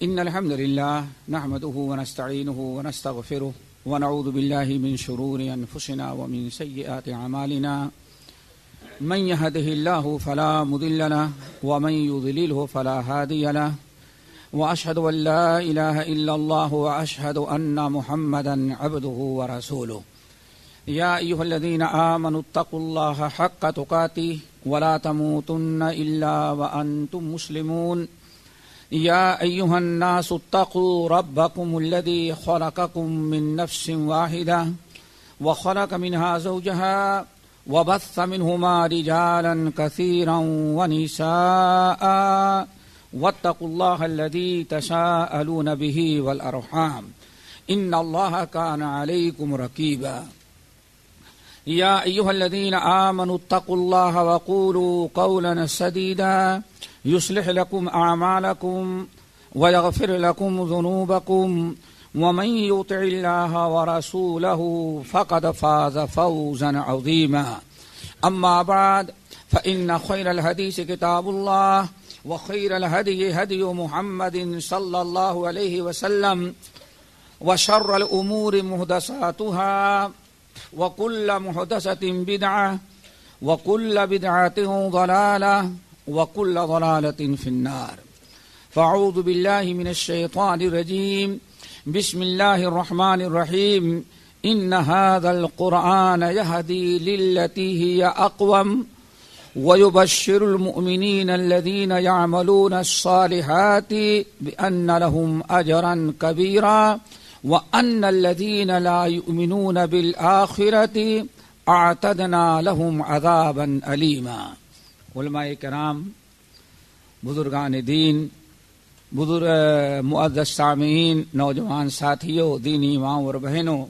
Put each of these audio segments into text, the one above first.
إن الحمد لله نحمده ونستعينه ونستغفره ونعوذ بالله من شرور أنفسنا ومن سيئات أعمالنا من يهده الله فلا مضل له ومن يضلله فلا هادي له وأشهد أن لا إله إلا الله وأشهد أن محمدا عبده ورسوله يا أيها الذين آمنوا اتقوا الله حق تقاته ولا تموتن إلا وأنتم مسلمون يا أيها الناس اتقوا ربكم الذي خلقكم من نفس واحدة وخلق منها زوجها وبث منهما رجالا كثيرا ونساء واتقوا الله الذي تساءلون به والأرحام إن الله كان عليكم رقيبا يا أيها الذين آمنوا اتقوا الله وقولوا قولا سديدا يصلح لكم أعمالكم ويغفر لكم ذنوبكم ومن يطع الله ورسوله فقد فاز فوزا عظيما أما بعد فإن خير الحديث كتاب الله وخير الهدي هدي محمد صلى الله عليه وسلم وشر الأمور محدثاتها وكل محدثة بدعة وكل بدعة ضلالة وكل ضلالة في النار فأعوذ بالله من الشيطان الرجيم بسم الله الرحمن الرحيم إن هذا القرآن يهدي للتي هي أقوم ويبشر المؤمنين الذين يعملون الصالحات بأن لهم أجرا كبيرا وأن الذين لا يؤمنون بالآخرة أعتدنا لهم عذابا أليما. علماء کرام، بزرگان دین، معزز سامعین، نوجوان ساتھیوں، دینی ماں اور بہنوں،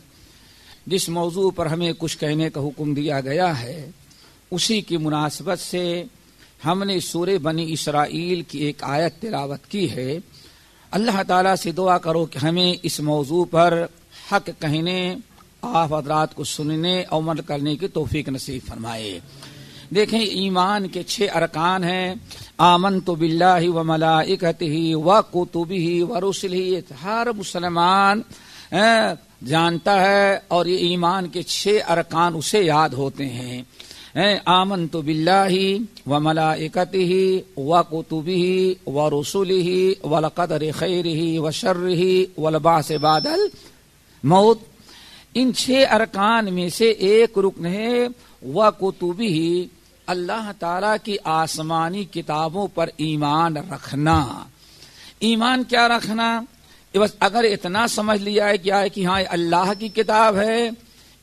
جس موضوع پر ہمیں کچھ کہنے کا حکم دیا گیا ہے اسی کی مناسبت سے ہم نے سورہ بنی اسرائیل کی ایک آیت تلاوت کی ہے۔ اللہ تعالیٰ سے دعا کرو کہ ہمیں اس موضوع پر حق کہنے، آپ حضرات کو سننے اور عمل کرنے کی توفیق نصیب فرمائے۔ دیکھیں، ایمان کے 6 ارکان ہیں۔ آمنت باللہ و ملائکتہ و کتبہ و رسلہ، ہر مسلمان جانتا ہے اور یہ ایمان کے 6 ارکان اسے یاد ہوتے ہیں۔ آمنت باللہ و ملائکتہ و کتبہ و رسلہ والقدر خیرہ و شرہ والبعث بعد الموت۔ ان 6 ارکان میں سے ایک رکن ہے و کتبہ، اللہ تعالیٰ کی آسمانی کتابوں پر ایمان رکھنا۔ ایمان کیا رکھنا؟ بس اگر اتنا سمجھ لیا ہے کیا ہے کہ ہاں اللہ کی کتاب ہے،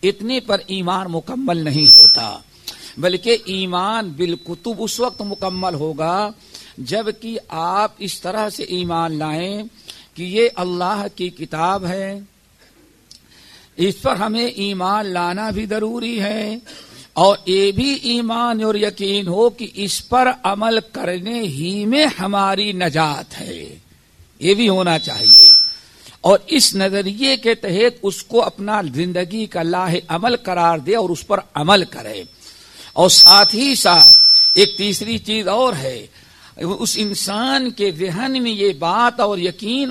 اتنے پر ایمان مکمل نہیں ہوتا، بلکہ ایمان بالکتب اس وقت مکمل ہوگا جبکہ آپ اس طرح سے ایمان لائیں کہ یہ اللہ کی کتاب ہے، اس پر ہمیں ایمان لانا بھی ضروری ہے، اور یہ بھی ایمان اور یقین ہو کہ اس پر عمل کرنے ہی میں ہماری نجات ہے، یہ بھی ہونا چاہیے، اور اس نظریے کے تحت اس کو اپنا زندگی کا لاہ عمل قرار دے اور اس پر عمل کرے۔ اور ساتھ ہی ساتھ ایک تیسری چیز اور ہے، اس انسان کے ذہن میں یہ بات اور یقین،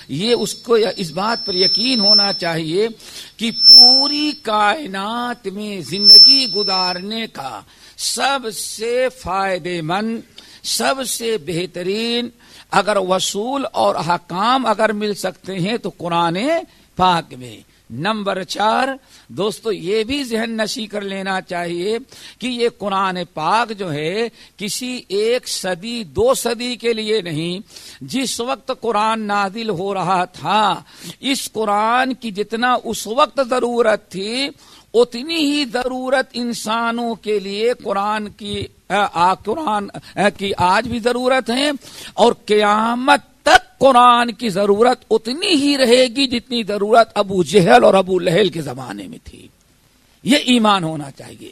یہ اس کو اس بات پر یقین ہونا چاہیے کہ پوری کائنات میں زندگی گزارنے کا سب سے فائدے مند، سب سے بہترین اگر وصول اور احکام اگر مل سکتے ہیں تو قرآن پاک میں۔ نمبر 4 دوستو، یہ بھی ذہن نشی کر لینا چاہیے کہ یہ قرآن پاک جو ہے کسی 1 صدی 2 صدی کے لیے نہیں، جس وقت قرآن نازل ہو رہا تھا اس قرآن کی جتنا اس وقت ضرورت تھی اتنی ہی ضرورت انسانوں کے لیے قرآن کی آج بھی ضرورت ہے، اور قیامت تک قرآن کی ضرورت اتنی ہی رہے گی جتنی ضرورت ابو جہل اور ابو لہل کے زمانے میں تھی۔ یہ ایمان ہونا چاہیے۔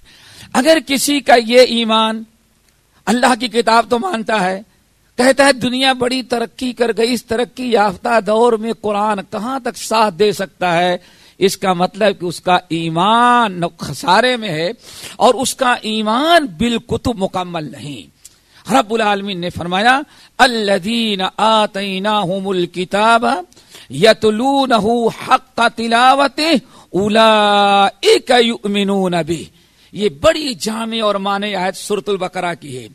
اگر کسی کا یہ ایمان، اللہ کی کتاب تو مانتا ہے، کہتا ہے دنیا بڑی ترقی کر گئی، اس ترقی یافتہ دور میں قرآن کہاں تک ساتھ دے سکتا ہے، اس کا مطلب کہ اس کا ایمان خسارے میں ہے اور اس کا ایمان بالکتب مکمل نہیں۔ رب العالمین نے فرمایا الذین آتیناہم الکتاب یتلونہ حق تلاوتہ اولئک یؤمنون بہ. یہ بڑی جامع اور معنی آیت سورۃ البقرہ کی ہے.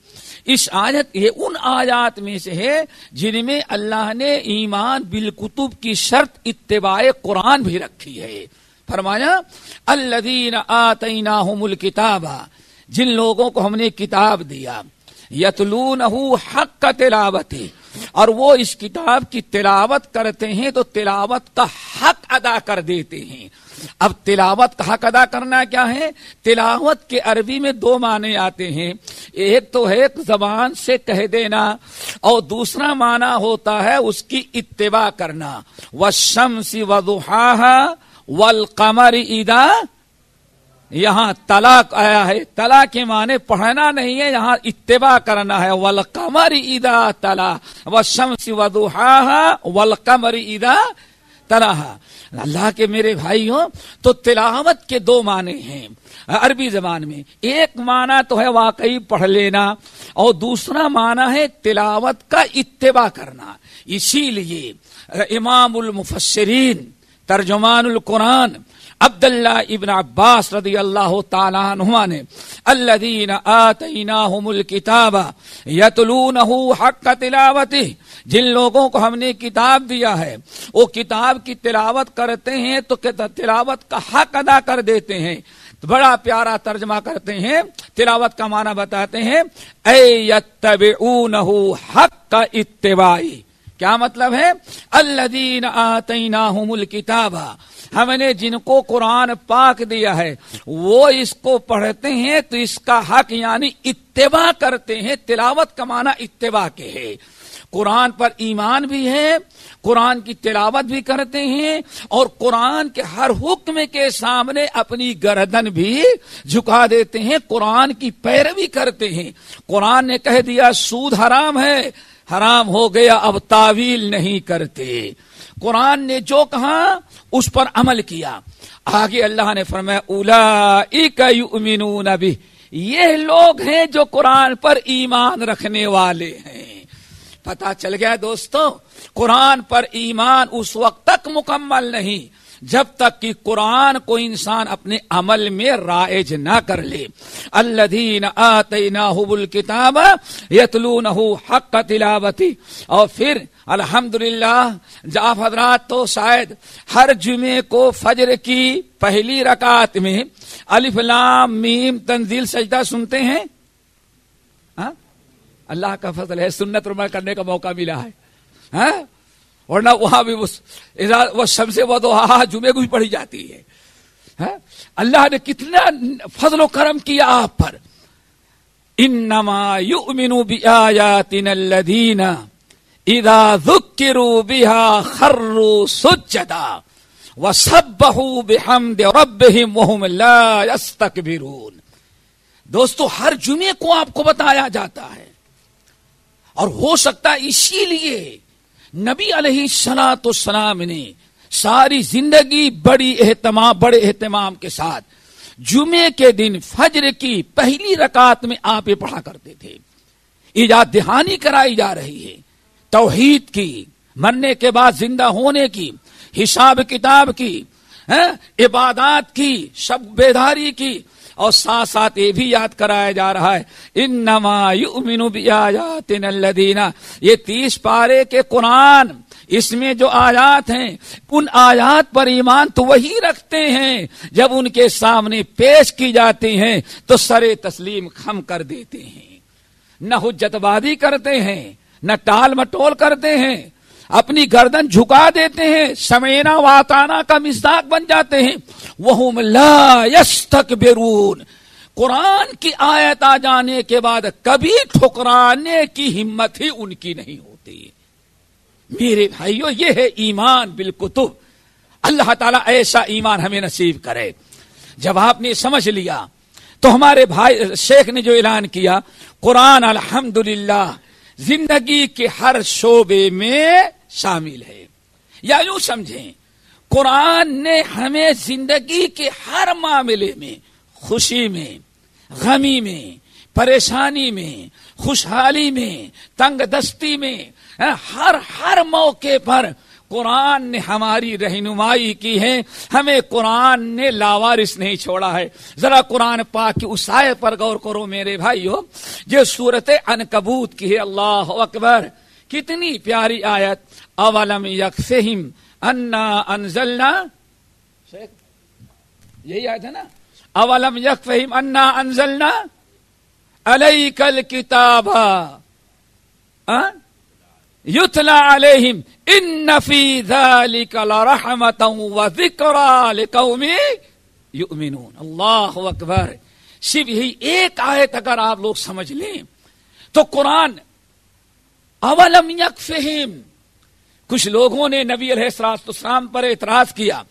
اس آیت یہ ان آیات میں سے ہے جن میں اللہ نے ایمان بالکتب کی شرط اتباع قرآن بھی رکھی ہے. فرمایا الذین آتیناہم الکتاب، جن لوگوں کو ہم نے کتاب دیا، یتلونہ حق تلاوتہ، اور وہ اس کتاب کی تلاوت کرتے ہیں تو تلاوت کا حق ادا کر دیتے ہیں. اب تلاوت کا حق ادا کرنا کیا ہے؟ تلاوت کے عربی میں دو معنی آتے ہیں. ایک تو ہے زبان سے کہہ دینا، اور دوسرا معنی ہوتا ہے اس کی اتباع کرنا. والشمس وضحاها والقمر اذا، یہاں طلاق آیا ہے، طلا کے معنی پڑھنا نہیں ہے، یہاں اتباع کرنا ہے. والقمر اذا تلا والشمس وضحاها والقمر اذا تلاها. اللہ کے میرے بھائیوں، تو تلاوت کے دو معنی ہیں عربی زبان میں. ایک معنی تو ہے واقعی پڑھ لینا، اور دوسرا معنی ہے تلاوت کا اتباع کرنا. اسی لیے امام المفسرین ترجمان القرآن عبداللہ ابن عباس رضی اللہ تعالیٰ عنہما نے الذین آتیناہم الکتاب یتلونہ حق تلاوتہ، جن لوگوں کو ہم نے کتاب دیا ہے وہ کتاب کی تلاوت کرتے ہیں تو تلاوت کا حق ادا کر دیتے ہیں. بڑا پیارا ترجمہ کرتے ہیں، تلاوت کا معنی بتاتے ہیں اے یتبعونہ حق اتباعی. کیا مطلب ہے؟ الذین آتیناہم الکتاب، ہم نے جن کو قرآن پاک دیا ہے وہ اس کو پڑھتے ہیں تو اس کا حق یعنی اتباع کرتے ہیں. تلاوت کا معنی اتباع کے ہے. قرآن پر ایمان بھی ہے، قرآن کی تلاوت بھی کرتے ہیں، اور قرآن کے ہر حکم کے سامنے اپنی گردن بھی جھکا دیتے ہیں، قرآن کی پیروی کرتے ہیں. قرآن نے کہہ دیا سود حرام ہے، حرام ہو گیا، اب تعویل نہیں کرتے. قرآن نے جو کہا اس پر عمل کیا. آگے اللہ نے فرمایا اولئک یؤمنون بہ، یہ لوگ ہیں جو قرآن پر ایمان رکھنے والے ہیں. پتہ چل گیا دوستو، قرآن پر ایمان اس وقت تک مکمل نہیں جب تک کہ قرآن کو انسان اپنے عمل میں رائج نہ کر لے. الذین آتیناہم الکتاب یتلونہ حق تلاوتہ. اور پھر الحمدللہ آپ حضرات تو شاید ہر جمعے کو فجر کی پہلی رکعت میں الف لام میم تنزیل سجدہ سنتے ہیں. اللہ کا فضل ہے، سنت پر عمل کرنے کا موقع ملا ہے، ورنہ وہاں بھی وہ شمس وضحاها جمعے کو بھی پڑھی جاتی ہے. اللہ نے کتنا فضل و کرم کیا آپ پر. انما یؤمن بآیاتنا الذین اذا ذکروا بها خروا سجدا وسبحوا بحمد ربهم وهم لا يستكبرون. دوستو ہر جمعے کو آپ کو بتایا جاتا ہے، اور ہو سکتا ہے اسی لیے نبی علیہ الصلوۃ والسلام نے ساری زندگی بڑے اہتمام کے ساتھ جمعے کے دن فجر کی پہلی رکعت میں آپ یہ پڑھا کرتے تھے. ایجاد دہانی کرائی جا رہی ہے توحید کی، مرنے کے بعد زندہ ہونے کی، حساب کتاب کی، عبادات کی، شب بیداری کی، اور ساتھ ساتھ یہ بھی یاد کرایا جا رہا ہے انما یؤمن بآیاتنا الذین. یہ 30 پارے کے قرآن، اس میں جو آیات ہیں ان آیات پر ایمان تو وہی رکھتے ہیں جب ان کے سامنے پیش کی جاتی ہیں تو سر تسلیم خم کر دیتے ہیں، نہ حجت بازی کرتے ہیں، نہ ٹال مٹول کرتے ہیں، اپنی گردن جھکا دیتے ہیں، سمینا واتانا کا مصداق بن جاتے ہیں. وہم لا یستکبرون. قرآن کی آیت آ جانے کے بعد کبھی ٹھکرانے کی ہمت ہی ان کی نہیں ہوتی. میرے بھائیو، یہ ہے ایمان بالکتب. اللہ تعالیٰ ایسا ایمان ہمیں نصیب کرے. جب آپ نے سمجھ لیا تو ہمارے بھائی شیخ نے جو اعلان کیا، قرآن الحمدللہ زندگی کے ہر شعبے میں شامل ہے. یا یوں سمجھیں، قرآن نے ہمیں زندگی کے ہر معاملے میں، خوشی میں، غمی میں، پریشانی میں، خوشحالی میں، تنگ دستی میں، ہر موقع پر قرآن نے ہماری رہنمائی کی ہے. ہمیں قرآن نے لاوارث نہیں چھوڑا ہے. ذرا قرآن پاک کی اس آیت پر غور کرو میرے بھائیو، جو سورۃ عنکبوت کی ہے. اللہ اکبر، کتنی پیاری آیت. اولم یکفہم انا انزلنا، یہی آیت ہے نا، اولم یکفہم انا انزلنا علیک الکتاب یتلا علیہم ان فی ذلک لرحمۃ وذکریٰ لقوم یؤمنون. اللہ اکبر. صرف یہی ایک آیت اگر آپ لوگ سمجھ لیں تو قرآن اولم یکفہم. کچھ لوگوں نے نبی علیہ السلام پر اعتراض کیا،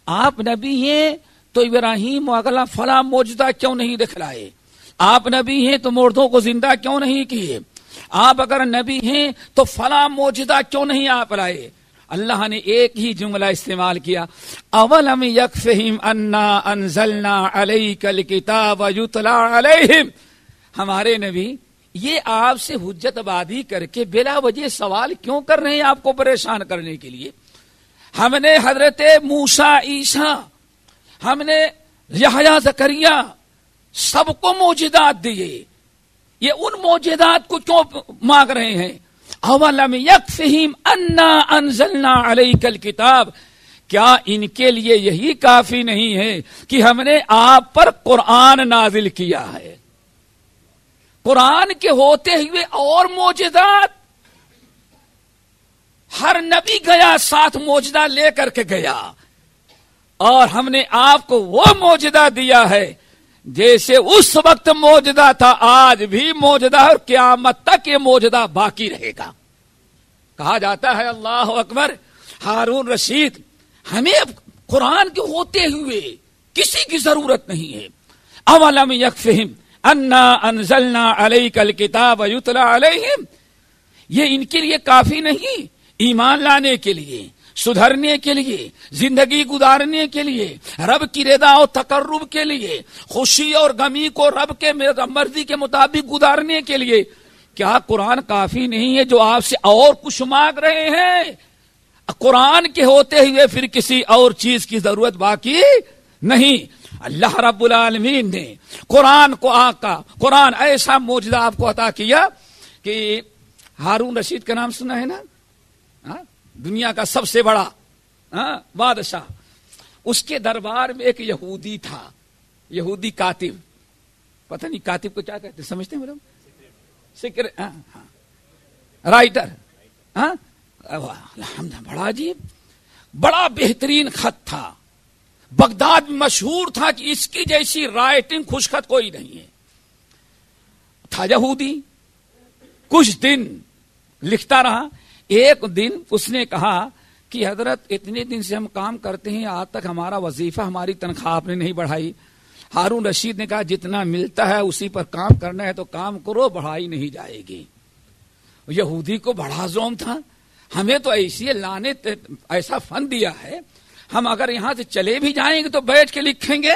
آپ نبی ہیں تو ابراہیم اگلا فلاں معجزہ کیوں نہیں دکھلائے؟ آپ نبی ہیں تو مردوں کو زندہ کیوں نہیں کیے؟ آپ اگر نبی ہیں تو فلاں معجزہ کیوں نہیں آپ لائے؟ اللہ نے ایک ہی جملہ استعمال کیا، اولم یکفہم انا انزلنا علیک الکتاب یتلا علیہم. ہمارے نبی یہ آپ سے حجت بازی کر کے بلا وجہ سوال کیوں کر رہے ہیں آپ کو پریشان کرنے کے لیے؟ ہم نے حضرت موسیٰ، عیسیٰ، ہم نے یحییٰ، زکریا سب کو معجزات دیے، یہ ان معجزات کو کیوں مانگ رہے ہیں؟ اولم یکفہم انا انزلنا علیک الکتاب. کیا ان کے لیے یہی کافی نہیں ہے کہ ہم نے آپ پر قرآن نازل کیا ہے؟ قرآن کے ہوتے ہوئے اور معجزات. ہر نبی گیا ساتھ معجزہ لے کر کے گیا، اور ہم نے آپ کو وہ معجزہ دیا ہے جیسے اس وقت معجزہ تھا، آج بھی معجزہ، اور قیامت تک یہ معجزہ باقی رہے گا. کہا جاتا ہے اللہ اکبر، ہارون رشید، ہمیں اب قرآن کے ہوتے ہوئے کسی کی ضرورت نہیں ہے. اولم یکفہم انا انزلنا علیک الکتاب یتلا علیہم. یہ ان کے لیے کافی نہیں، ایمان لانے کے لیے، سدھرنے کے لیے، زندگی گزارنے کے لیے، رب کی رضا و تقرب کے لیے، خوشی اور غمی کو رب کے مرضی کے مطابق گزارنے کے لیے. کیا قرآن کافی نہیں ہے جو آپ سے اور کچھ مانگ رہے ہیں؟ قرآن کے ہوتے ہوئے پھر کسی اور چیز کی ضرورت باقی نہیں. اللہ رب العالمین نے قرآن کو قرآن ایسا معجزہ آپ کو عطا کیا کہ ہارون رشید کا نام سنا ہے نا، دنیا کا سب سے بڑا بادشاہ. اس کے دربار میں ایک یہودی تھا، یہودی کاتب. پتہ نہیں کاتب کو کیا کہتے سمجھتے ہیں؟ رائٹر. بڑا عجیب، بڑا بہترین خط تھا. بغداد میں مشہور تھا کہ اس کی جیسی رائٹنگ خوش خط کوئی نہیں ہے. تھا یہودی. کچھ دن لکھتا رہا. ایک دن اس نے کہا کہ حضرت اتنے دن سے ہم کام کرتے ہیں، آج تک ہمارا وظیفہ، ہماری تنخواہ آپ نے نہیں بڑھائی. ہارون رشید نے کہا جتنا ملتا ہے اسی پر کام کرنا ہے تو کام کرو، بڑھائی نہیں جائے گی. یہودی کو بڑا زوم تھا، ہمیں تو ایسی اللہ نے ایسا فن دیا ہے، ہم اگر یہاں سے چلے بھی جائیں گے تو بیٹھ کے لکھیں گے،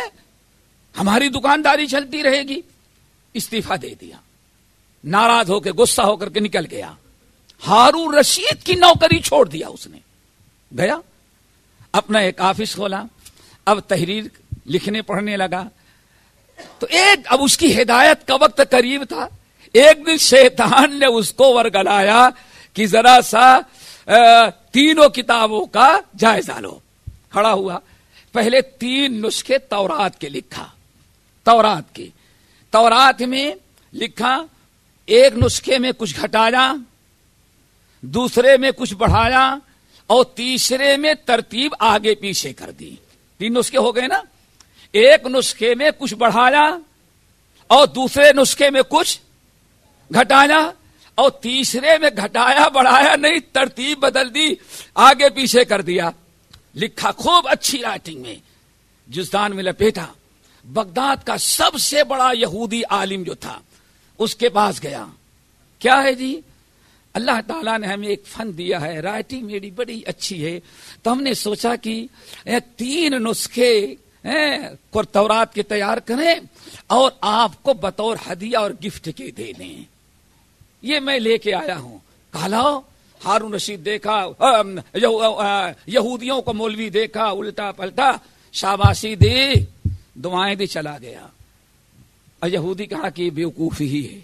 ہماری دکانداری چلتی رہے گی. استعفیٰ دے دیا، ناراض ہو کے غصہ ہو کر کے نکل گیا. ہارون رشید کی نوکری چھوڑ دیا. اس نے گیا اپنا ایک آفس کھولا، اب تحریر لکھنے پڑھنے لگا. تو اب اس کی ہدایت کا وقت قریب تھا. ایک دن شیطان نے اس کو ورگلایا کہ ذرا سا تینوں کتابوں کا جائزہ لو. کھڑا ہوا، پہلے 3 نسخے تورات کے لکھا. تورات میں لکھا، ایک نسخے میں کچھ گھٹایا، دوسرے میں کچھ بڑھایا، اور تیسرے میں ترتیب آگے پیچھے کر دی. 3 نسخے ہو گئے نا. ایک نسخے میں کچھ بڑھایا اور دوسرے نسخے میں کچھ گھٹایا، اور تیسرے میں گھٹایا بڑھایا نہیں، ترتیب بدل دی، آگے پیچھے کر دیا. لکھا خوب اچھی رائٹنگ میں، جزدان میں لپیٹا. بغداد کا سب سے بڑا یہودی عالم جو تھا اس کے پاس گیا. کیا ہے جی؟ اللہ تعالیٰ نے ہمیں ایک فن دیا ہے، رائٹنگ میری بڑی اچھی ہے، تو ہم نے سوچا کہ 3 نسخے تورات کے تیار کریں اور آپ کو بطور ہدیہ اور گفٹ کے دے دیں. یہ میں لے کے آیا ہوں. کہا لاؤ. ہارون رشید دیکھا, یہودیوں کو مولوی دیکھا, الٹا پلٹا شاباشی دی, دعائیں دی, چلا گیا. اور یہودی کہا کہ بیوقوف ہی ہے,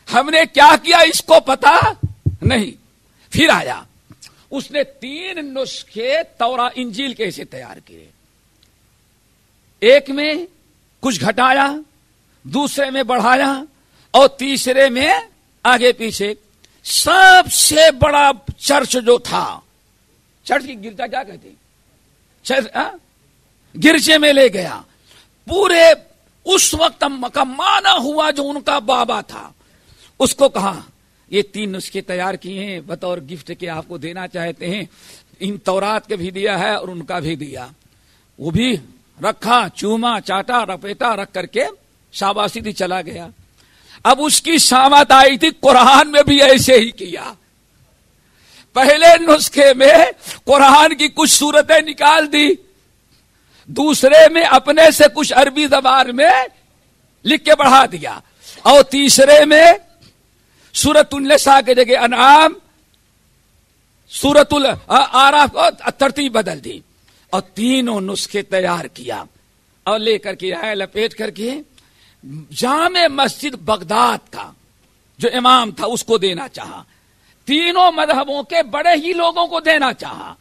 ہم نے کیا کیا اس کو پتا نہیں. پھر آیا, اس نے 3 نسخے تورا انجیل کے ایسے تیار کیے. ایک میں کچھ گھٹایا, دوسرے میں بڑھایا, اور تیسرے میں آگے پیچھے. سب سے بڑا چرچ جو تھا, چرچ کی گرجا کیا کہتے ہیں, گرجے میں لے گیا. پورے اس وقت کا مانا ہوا جو ان کا بابا تھا, اس کو کہا یہ 3 نسخے تیار کیے ہیں بطور گفٹ کے آپ کو دینا چاہتے ہیں. ان تورات کے بھی دیا ہے اور ان کا بھی دیا. وہ بھی رکھا, چوما, چاٹا, رپیٹا, رکھ کر کے شاباشی دی, چلا گیا. اب اس کی شامت آئی تھی, قرآن میں بھی ایسے ہی کیا. پہلے نسخے میں قرآن کی کچھ صورتیں نکال دی, دوسرے میں اپنے سے کچھ عربی زبان میں لکھ کے بڑھا دیا, اور تیسرے میں سورۃ النساء کے جگہ انعام, سورۃ الاعراف کو ترتیب بدل دی, اور تینوں نسخے تیار کیا اور لے کر کے آئے, لپیٹ کر کے جامع مسجد بغداد کا جو امام تھا اس کو دینا چاہا. تینوں مذہبوں کے بڑے ہی لوگوں کو دینا چاہا,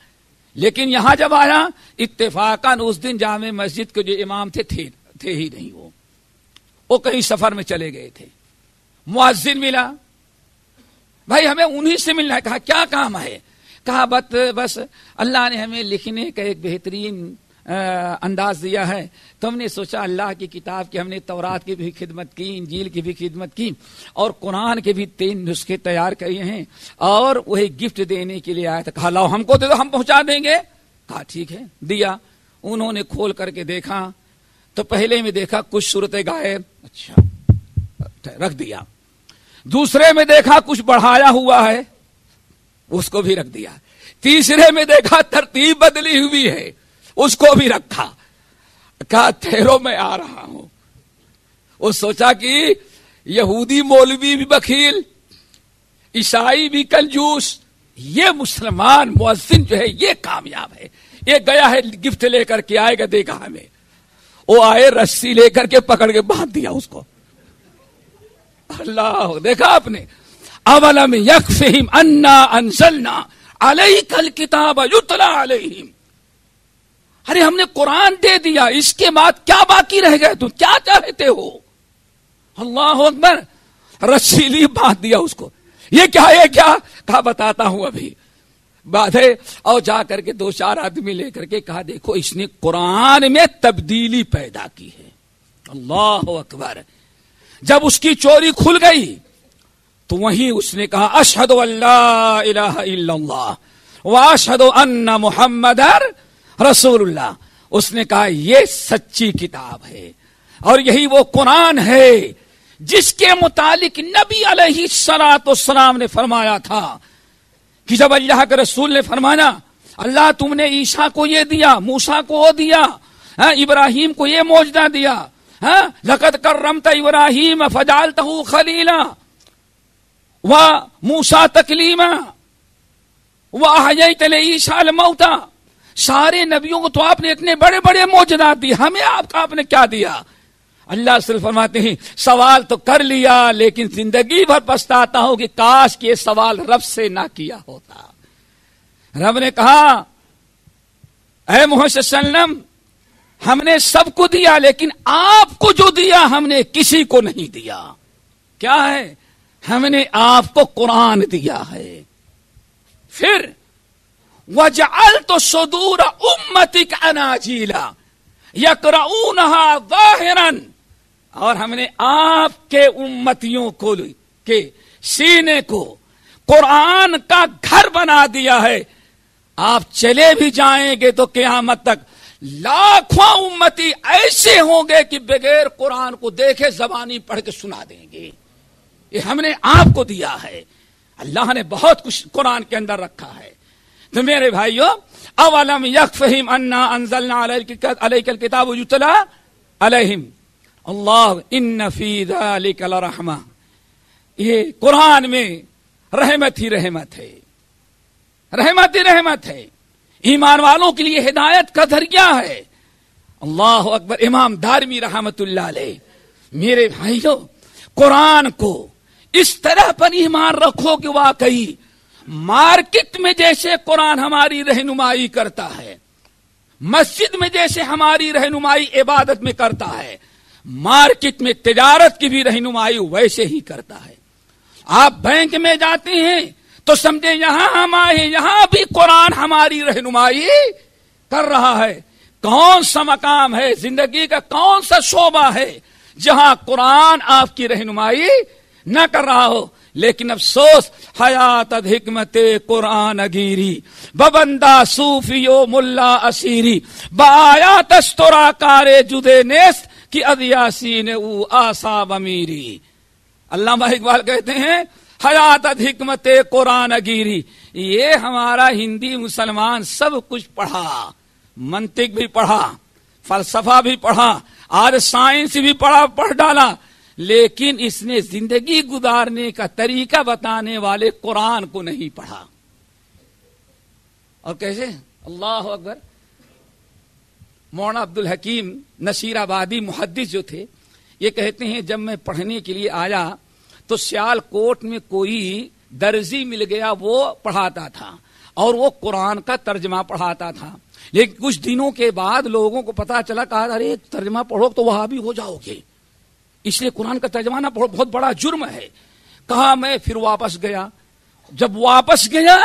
لیکن یہاں جب آیا اتفاقاً اس دن جامع مسجد کے جو امام تھے ہی نہیں. وہ کہیں سفر میں چلے گئے تھے. مؤذن ملا, بھائی ہمیں انہی سے ملنا ہے. کہا کیا کام ہے؟ کہا بس اللہ نے ہمیں لکھنے کا ایک بہترین انداز دیا ہے, تو ہم نے سوچا اللہ کی کتاب کی, ہم نے تورات کی بھی خدمت کی, انجیل کی بھی خدمت کی, اور قرآن کے بھی 3 نسخے تیار کیے ہیں, اور وہی گفٹ دینے کے لیے آیا تھا. کہا لاؤ ہم کو دے دو, ہم پہنچا دیں گے. کہا ٹھیک ہے, دیا. انہوں نے کھول کر کے دیکھا تو پہلے میں دیکھا کچھ صورتیں غائب, اچھا رکھ دیا. دوسرے میں دیکھا کچھ بڑھایا ہوا ہے, اس کو بھی رکھ دیا. تیسرے میں دیکھا ترتیب بدلی ہوئی ہے, اس کو بھی رکھا. کہا ٹھہرو میں آ رہا ہوں. وہ سوچا کہ یہودی مولوی بھی بخیل, عیسائی بھی کنجوس, یہ مسلمان مؤذن جو ہے یہ کامیاب ہے. یہ گیا ہے گفٹ لے کر کے, آئے گا دیکھا ہمیں. وہ آئے, رسی لے کر کے پکڑ کے باندھ دیا اس کو. اللہ, دیکھا آپ نے, اولم یکفہم انا انزلنا علیک الکتاب یتلی علیہم. ارے ہم نے قرآن دے دیا, اس کے بعد کیا باقی رہ گئے, تم کیا چاہتے ہو؟ اللہ اکبر. رسی لی, باندھ دیا اس کو. یہ کیا کہا بتاتا ہوں ابھی. باندھے اور جا کر کے 2-4 آدمی لے کر کے کہا دیکھو اس نے قرآن میں تبدیلی پیدا کی ہے. اللہ اکبر. جب اس کی چوری کھل گئی تو وہیں اس نے کہا اشہد ان لا الہ الا اللہ واشہد ان محمد رسول اللہ. اس نے کہا یہ سچی کتاب ہے, اور یہی وہ قرآن ہے جس کے متعلق نبی علیہ الصلوۃ والسلام نے فرمایا تھا کہ جب اللہ کے رسول نے فرمایا اللہ تم نے عیسیٰ کو یہ دیا, موسیٰ کو وہ دیا, ابراہیم کو یہ معجزہ دیا, لقد کرمت ابراہیم فجعلتہ خلیلا وموسیٰ تکلیما واحییت لعیسیٰ الموتى. سارے نبیوں کو تو آپ نے اتنے بڑے بڑے معجزات دی, ہمیں آپ نے کیا دیا؟ اللہ صرف فرماتے ہیں سوال تو کر لیا لیکن زندگی بھر پچھتاتا ہوں کہ کاش کہ یہ سوال رب سے نہ کیا ہوتا. رب نے کہا اے محمد صلی اللہ علیہ وسلم ہم نے سب کو دیا لیکن آپ کو جو دیا ہم نے کسی کو نہیں دیا. کیا ہے؟ ہم نے آپ کو قرآن دیا ہے. پھر وَجَعَلْتُ صُدُورَ أُمَّتِكَ أَنَاجِيلًا يَقْرَؤُونَهَا ظَاهِرًا. اور ہم نے آپ کے امتیوں کو کے سینے کو قرآن کا گھر بنا دیا ہے. آپ چلے بھی جائیں گے تو قیامت تک لاکھوں امتی ایسے ہوں گے کہ بغیر قرآن کو دیکھے زبانی پڑھ کے سنا دیں گے. یہ ہم نے آپ کو دیا ہے. اللہ نے بہت کچھ قرآن کے اندر رکھا ہے. تو میرے بھائیو اولم یکفہم انا انزلنا علیک الکتاب یتلی علیہم اللہ ان فی ذلک لرحمہ. یہ قرآن میں رحمت ہی رحمت ہے، رحمت ہی رحمت ہے، ایمان والوں کے لیے ہدایت کا ذریعہ ہے۔ اللہ اکبر۔ امام دارمی رحمت اللہ علیہ، میرے بھائیو، قرآن کو اس طرح پر ایمان رکھو کہ واقعی مارکیٹ میں جیسے قرآن ہماری رہنمائی کرتا ہے، مسجد میں جیسے ہماری رہنمائی عبادت میں کرتا ہے، مارکیٹ میں تجارت کی بھی رہنمائی ویسے ہی کرتا ہے۔ آپ بینک میں جاتے ہیں تو سمجھے یہاں ہم آئے، یہاں بھی قرآن ہماری رہنمائی کر رہا ہے۔ کون سا مقام ہے، زندگی کا کون سا شعبہ ہے جہاں قرآن آپ کی رہنمائی نہ کر رہا ہو؟ لیکن افسوس، حیات حکمت قرآن گیری ببندہ صوفیو ملا اسیری بآیات استرا کارے جدے نیست کی ادیاسی نے او آساب امیری۔ علامہ اقبال کہتے ہیں حیات حکمت قرآن گیری، یہ ہمارا ہندی مسلمان سب کچھ پڑھا، منطق بھی پڑھا، فلسفہ بھی پڑھا، آج سائنس بھی پڑھ ڈالا، لیکن اس نے زندگی گزارنے کا طریقہ بتانے والے قرآن کو نہیں پڑھا۔ اور کیسے؟ اللہ اکبر۔ مولانا عبد الحکیم نصیر آبادی محدث جو تھے، یہ کہتے ہیں جب میں پڑھنے کے لیے آیا تو سیال کوٹ میں کوئی درزی مل گیا، وہ پڑھاتا تھا اور وہ قرآن کا ترجمہ پڑھاتا تھا، لیکن کچھ دنوں کے بعد لوگوں کو پتا چلا، کہا ارے ترجمہ پڑھو تو وہاں بھی ہو جاؤ گے، اس لیے قرآن کا ترجمہ نہ پڑھو، بہت بڑا جرم ہے۔ کہا میں پھر واپس گیا، جب واپس گیا،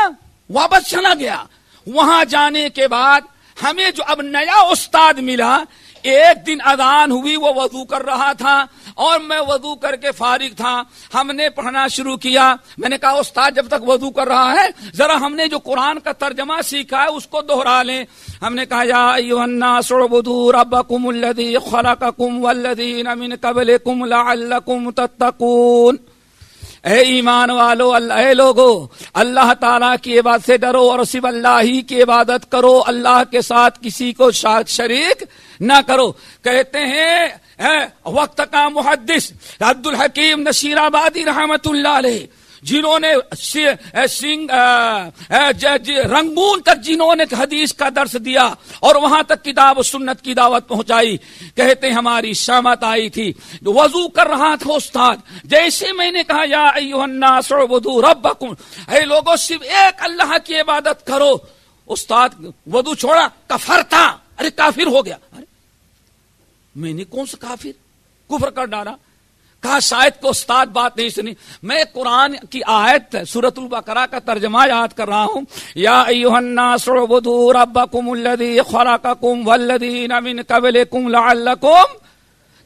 واپس چلا گیا، وہاں جانے کے بعد ہمیں جو اب نیا استاد ملا، ایک دن اذان ہوئی، وہ وضو کر رہا تھا اور میں وضو کر کے فارغ تھا، ہم نے پڑھنا شروع کیا۔ میں نے کہا استاد جب تک وضو کر رہا ہے ذرا ہم نے جو قرآن کا ترجمہ سیکھا ہے اس کو دوہرا لیں۔ ہم نے کہا یا ایھا الناس اعبدوا ربکم الذی خلقکم والذین من قبلکم لعلکم تتقون۔ اے ایمان والو، اے لوگو، اللہ تعالیٰ کی عبادت سے ڈرو اور صرف اللہ ہی کی عبادت کرو، اللہ کے ساتھ کسی کو شریک نہ کرو۔ کہتے ہیں وقت کا محدث عبد الحکیم نصیر آبادی رحمت اللہ علیہ، جنہوں نے رنگون تک جنہوں نے حدیث کا درس دیا اور وہاں تک کتاب و سنت کی دعوت پہنچائی، کہتے ہیں ہماری شامت آئی تھی، وضو کر رہا تھا استاد، جیسے میں نے کہا یا ایھا الناس اعبدوا ربکم، اے لوگوں صرف ایک اللہ کی عبادت کرو، استاد وضو چھوڑا، کفرتا، ارے کافر ہو گیا۔ ارے میں نے کون سا کفر کر ڈالا؟ کہا شاید کو استاد بات نہیں سنی، میں قرآن کی آیت سورۃ البقرہ کا ترجمہ یاد کر رہا ہوں، یا ایھا الناس اعبدوا ربکم الذی خلقکم والذین من قبلکم لعلکم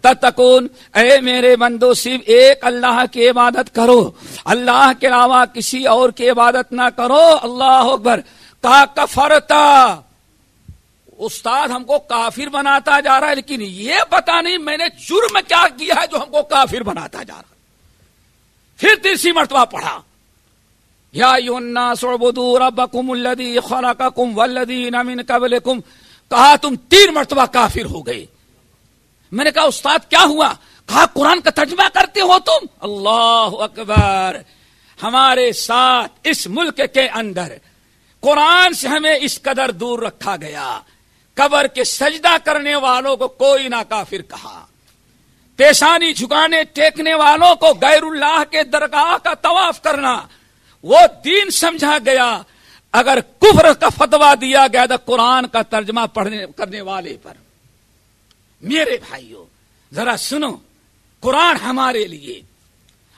تتقون۔ اے میرے بندو صرف ایک اللہ کی عبادت کرو، اللہ کے علاوہ کسی اور کی عبادت نہ کرو۔ اللہ اکبر۔ کہا کفرتا، استاد ہم کو کافر بناتا جا رہا ہے، لیکن یہ پتا نہیں میں نے جرم کیا کیا ہے جو ہم کو کافر بناتا جا رہا ہے۔ پھر تیسری مرتبہ پڑھا یا ایھا الناس اعبدوا ربکم الذی خلقکم والذین من قبلکم، کہا تم 3 مرتبہ کافر ہو گئے۔ میں نے کہا استاد کیا ہوا؟ کہا قرآن کا ترجمہ کرتے ہو تم۔ اللہ اکبر۔ ہمارے ساتھ اس ملک کے اندر قرآن سے ہمیں اس قدر دور رکھا گیا، قبر کے سجدہ کرنے والوں کو کوئی نہ کافر کہا، پیشانی جھکانے ٹیکنے والوں کو غیر اللہ کے درگاہ کا طواف کرنا وہ دین سمجھا گیا۔ اگر کفر کا فتویٰ دیا گیا تو قرآن کا ترجمہ کرنے والے پر۔ میرے بھائیوں ذرا سنو، قرآن ہمارے لیے،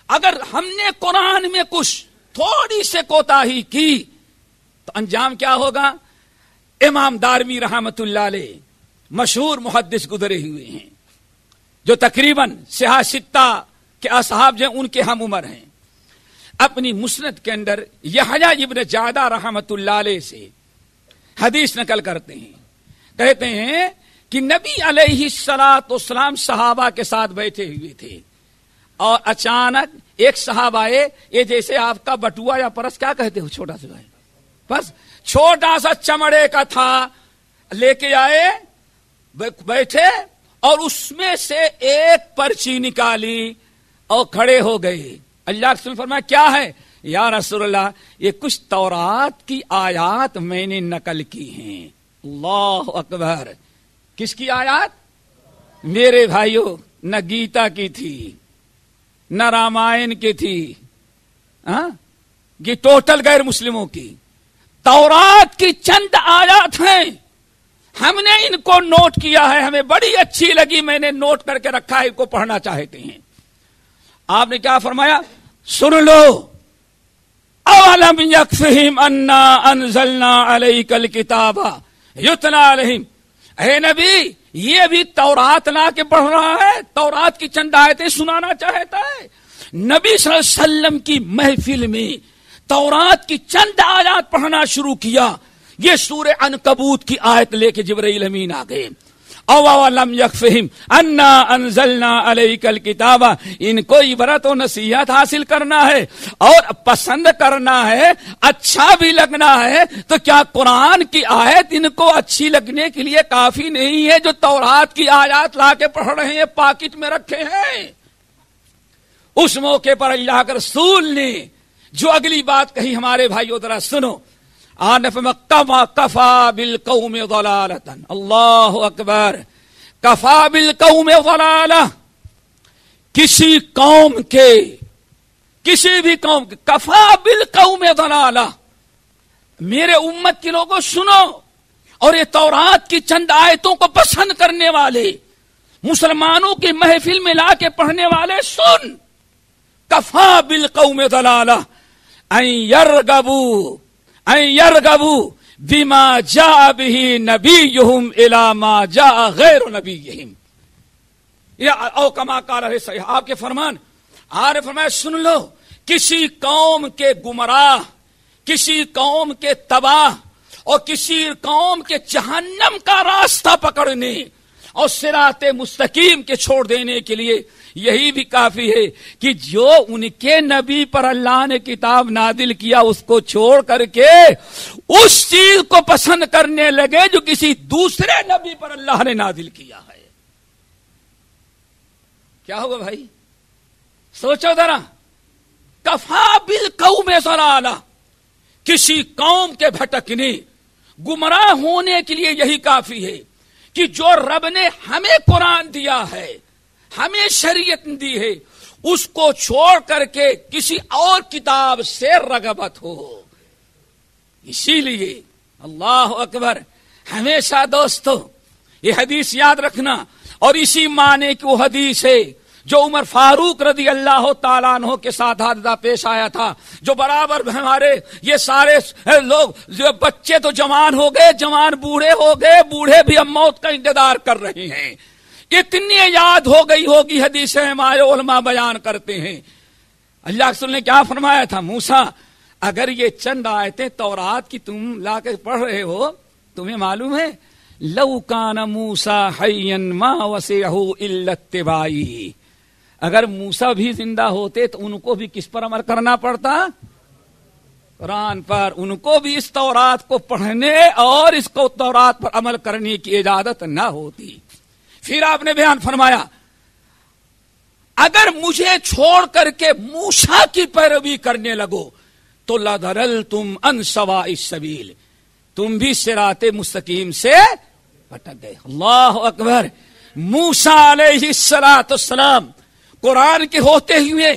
اگر ہم نے قرآن میں کچھ تھوڑی سے کوتاہی کی تو انجام کیا ہوگا؟ امام دارمی رحمت اللہ علیہ مشہور محدث گزرے ہوئے ہیں، جو تقریباً سیاستہ کے اصحاب جو ان کے ہم عمر ہیں، اپنی مسند کے اندر یحییٰ ابن جعدہ رحمت اللہ علیہ سے حدیث نقل کرتے ہیں، کہتے ہیں کہ نبی علیہ الصلوۃ والسلام صحابہ کے ساتھ بیٹھے ہوئے تھے اور اچانک ایک صحابہ آئے، یہ جیسے آپ کا بٹوا یا پرس کیا کہتے ہو، چھوٹا سا بس چھوٹا سا چمڑے کا تھا، لے کے آئے، بیٹھے اور اس میں سے ایک پرچی نکالی اور کھڑے ہو گئے۔ اللہ رسول فرمایا کیا ہے؟ یا رسول اللہ یہ کچھ تورات کی آیات میں نے نقل کی ہیں۔ اللہ اکبر، کس کی آیات؟ میرے بھائیوں، نہ گیتا کی تھی نہ رامائن کی تھی، یہ ٹوٹل غیر مسلموں کی تورات کی چند آیات ہیں، ہم نے ان کو نوٹ کیا ہے، ہمیں بڑی اچھی لگی، میں نے نوٹ کر کے رکھا ہے، ان کو پڑھنا چاہتے ہیں۔ آپ نے کیا فرمایا؟ سن لو، اولم یکفہم انا انزلنا علیک الکتاب یتلا علیہم، اے نبی یہ بھی تورات لا کے پڑھ رہا ہے، تورات کی چند آیتیں سنانا چاہتا ہے۔ نبی صلی اللہ علیہ وسلم کی محفل میں تورات کی چند آیات پڑھنا شروع کیا، یہ سورہ عنکبوت کی آیت لے کے جبرائیل امین آ گئے۔ اولم یکفہم انا انزلنا علیک الکتاب، ان کو عبرت و نصیحت حاصل کرنا ہے اور پسند کرنا ہے، اچھا بھی لگنا ہے، تو کیا قرآن کی آیت ان کو اچھی لگنے کے لیے کافی نہیں ہے جو تورات کی آیات لا کے پڑھ رہے ہیں، پاکٹ میں رکھے ہیں؟ اس موقع پر اللہ کے رسول نے جو اگلی بات کہی ہمارے بھائیو ذرا سنو، کفا بالقوم ضلالۃ، اللہ اکبر، کفا بالقوم ضلالہ، کسی قوم کے، کسی بھی قوم کے، کفا بالقوم ضلالہ، میرے امت کے لوگوں سنو، اور یہ تورات کی چند آیتوں کو پسند کرنے والے مسلمانوں کی محفل میں لا کے پڑھنے والے سن، کفا بالقوم ضلالہ ان یرغبوا بما جاء به نبیہم الی ما جاء غیر نبیہم، او کما قال علیہ السلام، آپ کے فرمان آر فرمایا سن لو، کسی قوم کے گمراہ، کسی قوم کے تباہ اور کسی قوم کے جہنم کا راستہ پکڑنے اور صراط مستقیم کے چھوڑ دینے کے لیے یہی بھی کافی ہے کہ جو ان کے نبی پر اللہ نے کتاب نازل کیا اس کو چھوڑ کر کے اس چیز کو پسند کرنے لگے جو کسی دوسرے نبی پر اللہ نے نازل کیا ہے۔ کیا ہوگا بھائی؟ سوچو ذرا، کفا بالقوم ضلالہ، کسی قوم کے بھٹکنے، گمراہ ہونے کے لیے یہی کافی ہے کہ جو رب نے ہمیں قرآن دیا ہے، ہمیں شریعت دی ہے، اس کو چھوڑ کر کے کسی اور کتاب سے رغبت ہو۔ اسی لیے اللہ اکبر، ہمیشہ دوستو یہ حدیث یاد رکھنا، اور اسی معنی کی وہ حدیث ہے جو عمر فاروق رضی اللہ تعالیٰ عنہ کے ساتھ حادثہ پیش آیا تھا، جو برابر ہمارے یہ سارے لوگ، جو بچے تو جوان ہو گئے، جوان بوڑھے ہو گئے، بوڑھے بھی اب موت کا انتظار کر رہے ہیں، اتنی یاد ہو گئی ہوگی حدیثیں ہمارے علماء بیان کرتے ہیں۔ اللہ کے رسول نے کیا فرمایا تھا؟ موسیٰ اگر یہ چند آیتیں تورات کی تم لا کے پڑھ رہے ہو، تمہیں معلوم ہے لو کان موسیٰ حیا ما وسعہ الا اتباعی، اگر موسیٰ بھی زندہ ہوتے تو ان کو بھی کس پر عمل کرنا پڑتا؟ قرآن پر، ان کو بھی اس تورات کو پڑھنے اور اس کو تورات پر عمل کرنے کی اجازت نہ ہوتی۔ پھر آپ نے بیان فرمایا اگر مجھے چھوڑ کر کے موسیٰ کی پیروی کرنے لگو تو لَضَلَلْتُمْ عَنْ سَوَاءِ السَّبِيلِ، تم بھی صراط مستقیم سے بھٹک گئے۔ اللہ اکبر، موسیٰ علیہ السلام قرآن کے ہوتے ہوئے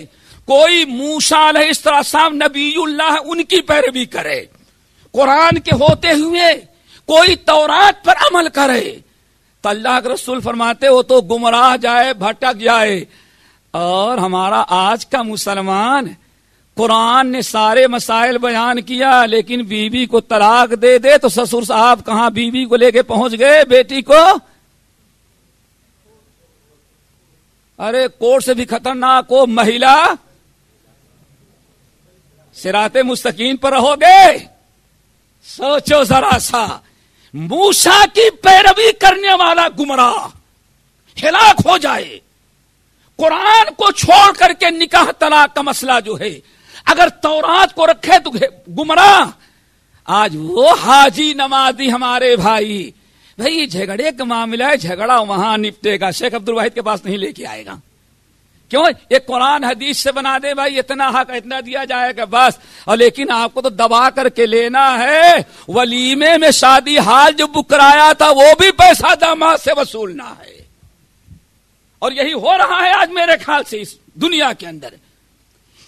کوئی موسیٰ علیہ السلام نبی اللہ ان کی پیروی کرے، قرآن کے ہوتے ہوئے کوئی تورات پر عمل کرے تو اللہ کے رسول فرماتے ہو تو گمراہ جائے، بھٹک جائے۔ اور ہمارا آج کا مسلمان، قرآن نے سارے مسائل بیان کیا لیکن بیوی کو طلاق دے دے تو سسر صاحب کہاں بیوی کو لے کے پہنچ گئے، بیٹی کو، ارے کوڑ سے بھی خطرناک ہو، مہیلا صراط مستقیم پر رہو گے؟ سوچو ذرا سا، موسیٰ کی پیروی کرنے والا گمراہ ہلاک ہو جائے، قرآن کو چھوڑ کر کے نکاح طلاق کا مسئلہ جو ہے اگر تورات کو رکھے تو گمراہ۔ آج وہ حاجی نمازی ہمارے بھائی جھگڑے کا معاملہ ہے، جھگڑا وہاں نپٹے گا، شیخ عبد الواحد کے پاس نہیں لے کے آئے گا، کیوں یہ قرآن حدیث سے بنا دے بھائی اتنا حق اتنا دیا جائے گا بس، اور لیکن آپ کو تو دبا کر کے لینا ہے۔ ولیمے میں شادی حال جو بک کرایا تھا وہ بھی پیسہ داماد سے وصولنا ہے، اور یہی ہو رہا ہے آج میرے خیال سے اس دنیا کے اندر۔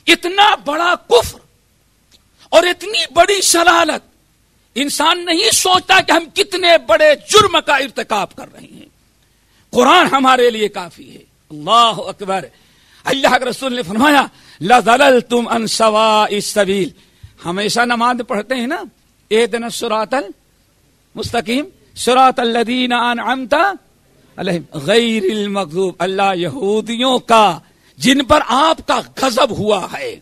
اتنا بڑا کفر اور اتنی بڑی شرارت، انسان نہیں سوچتا کہ ہم کتنے بڑے جرم کا ارتکاب کر رہے ہیں۔ قرآن ہمارے لیے کافی ہے۔ اللہ اکبر۔ اللہ کے رسول نے فرمایا لَظَلَلْتُمْ عَنْ سَوَاءِ السَّبِيلِ، ہمیشہ نماز پڑھتے ہیں نا، اهْدِنَا الصِّرَاطَ المستقیم صراط الذین انعمت علیہم غیر المغضوب، اللہ یہودیوں کا جن پر آپ کا غضب ہوا ہے۔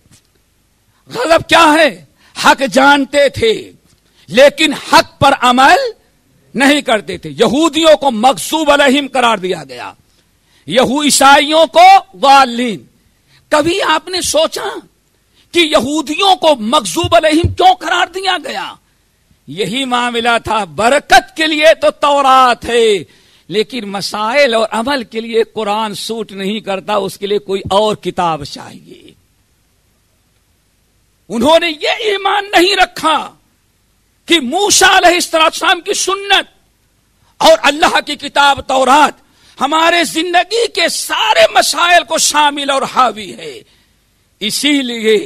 غضب کیا ہے؟ حق جانتے تھے لیکن حق پر عمل نہیں کرتے تھے۔ یہودیوں کو مغضوب علیہم قرار دیا گیا، عیسائیوں کو ضالین۔ کبھی آپ نے سوچا کہ یہودیوں کو مغضوب علیہم کیوں قرار دیا گیا؟ یہی معاملہ تھا، برکت کے لیے تو تورات ہے لیکن مسائل اور عمل کے لیے قرآن سوٹ نہیں کرتا، اس کے لیے کوئی اور کتاب چاہیے۔ انہوں نے یہ ایمان نہیں رکھا کہ موسیٰ علیہ السلام کی سنت اور اللہ کی کتاب تورات ہمارے زندگی کے سارے مسائل کو شامل اور حاوی ہے۔ اسی لیے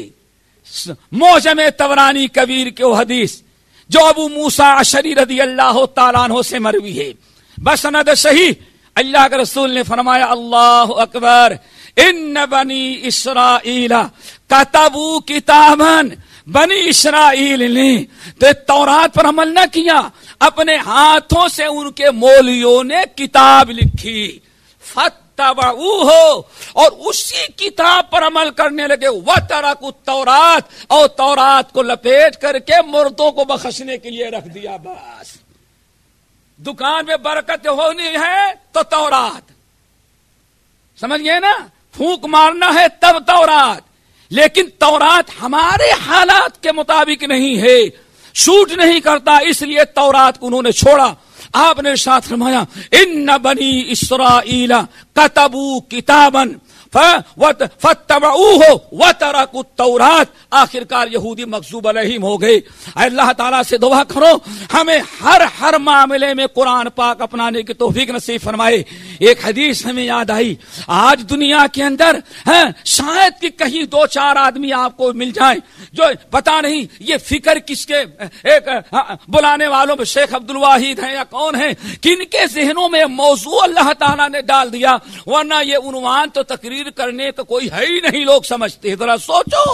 معجم طبرانی کبیر کے وہ حدیث جو ابو موسیٰ اشعری رضی اللہ تعالیٰ عنہ سے مروی ہے بسند صحیح، اللہ کے رسول نے فرمایا اللہ اکبر، ان بنی اسرائیل کتبوا کتابا، بنی اسرائیل نے تو تورات پر عمل نہ کیا، اپنے ہاتھوں سے ان کے مولیوں نے کتاب لکھی، فاتبعوہ، اور اسی کتاب پر عمل کرنے لگے، وترکوا التوراۃ، اور تورات کو لپیٹ کر کے مردوں کو بخشنے کے لیے رکھ دیا۔ بس دکان میں برکت ہونی ہے تو تورات، سمجھ گئے نا، پھونک مارنا ہے تب تورات، لیکن تورات ہمارے حالات کے مطابق نہیں ہے، شوٹ نہیں کرتا، اس لیے تورات کو انہوں نے چھوڑا۔ آپ نے ارشاد فرمایا ان بنی اسرائیل کتبوا کتابا فاتبعوہ وترکوا التوراۃ، آخرکار یہودی مغضوب علیہم ہو گئے۔ اللہ تعالیٰ سے دعا کرو ہمیں ہر معاملے میں قرآن پاک اپنانے کی توفیق نصیب فرمائے۔ ایک حدیث ہمیں یاد آئی، آج دنیا کے اندر شاید کہ کہیں دو چار آدمی آپ کو مل جائیں جو پتا نہیں یہ فکر کس کے ایک بلانے والوں میں شیخ عبد الواحد ہیں یا کون ہیں، کن کے ذہنوں میں موضوع اللہ تعالیٰ نے ڈال دیا، ورنہ یہ عنوان تو تقریر کرنے کا کوئی ہے ہی نہیں، لوگ سمجھتے۔ ذرا سوچو،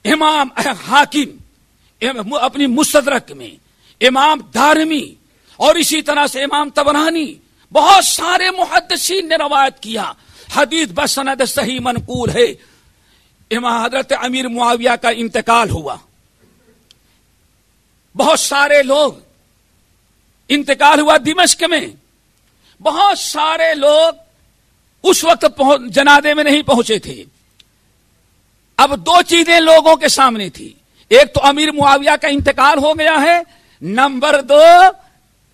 امام حاکم اپنی مستدرک میں، امام دارمی، اور اسی طرح سے امام طبرانی، بہت سارے محدثین نے روایت کیا، حدیث بسند صحیح منقول ہے۔ امام حضرت امیر معاویہ کا انتقال ہوا، بہت سارے لوگ انتقال ہوا دمشق میں، بہت سارے لوگ اس وقت جنازے میں نہیں پہنچے تھے۔ اب دو چیزیں لوگوں کے سامنے تھی، ایک تو امیر معاویہ کا انتقال ہو گیا ہے، نمبر دو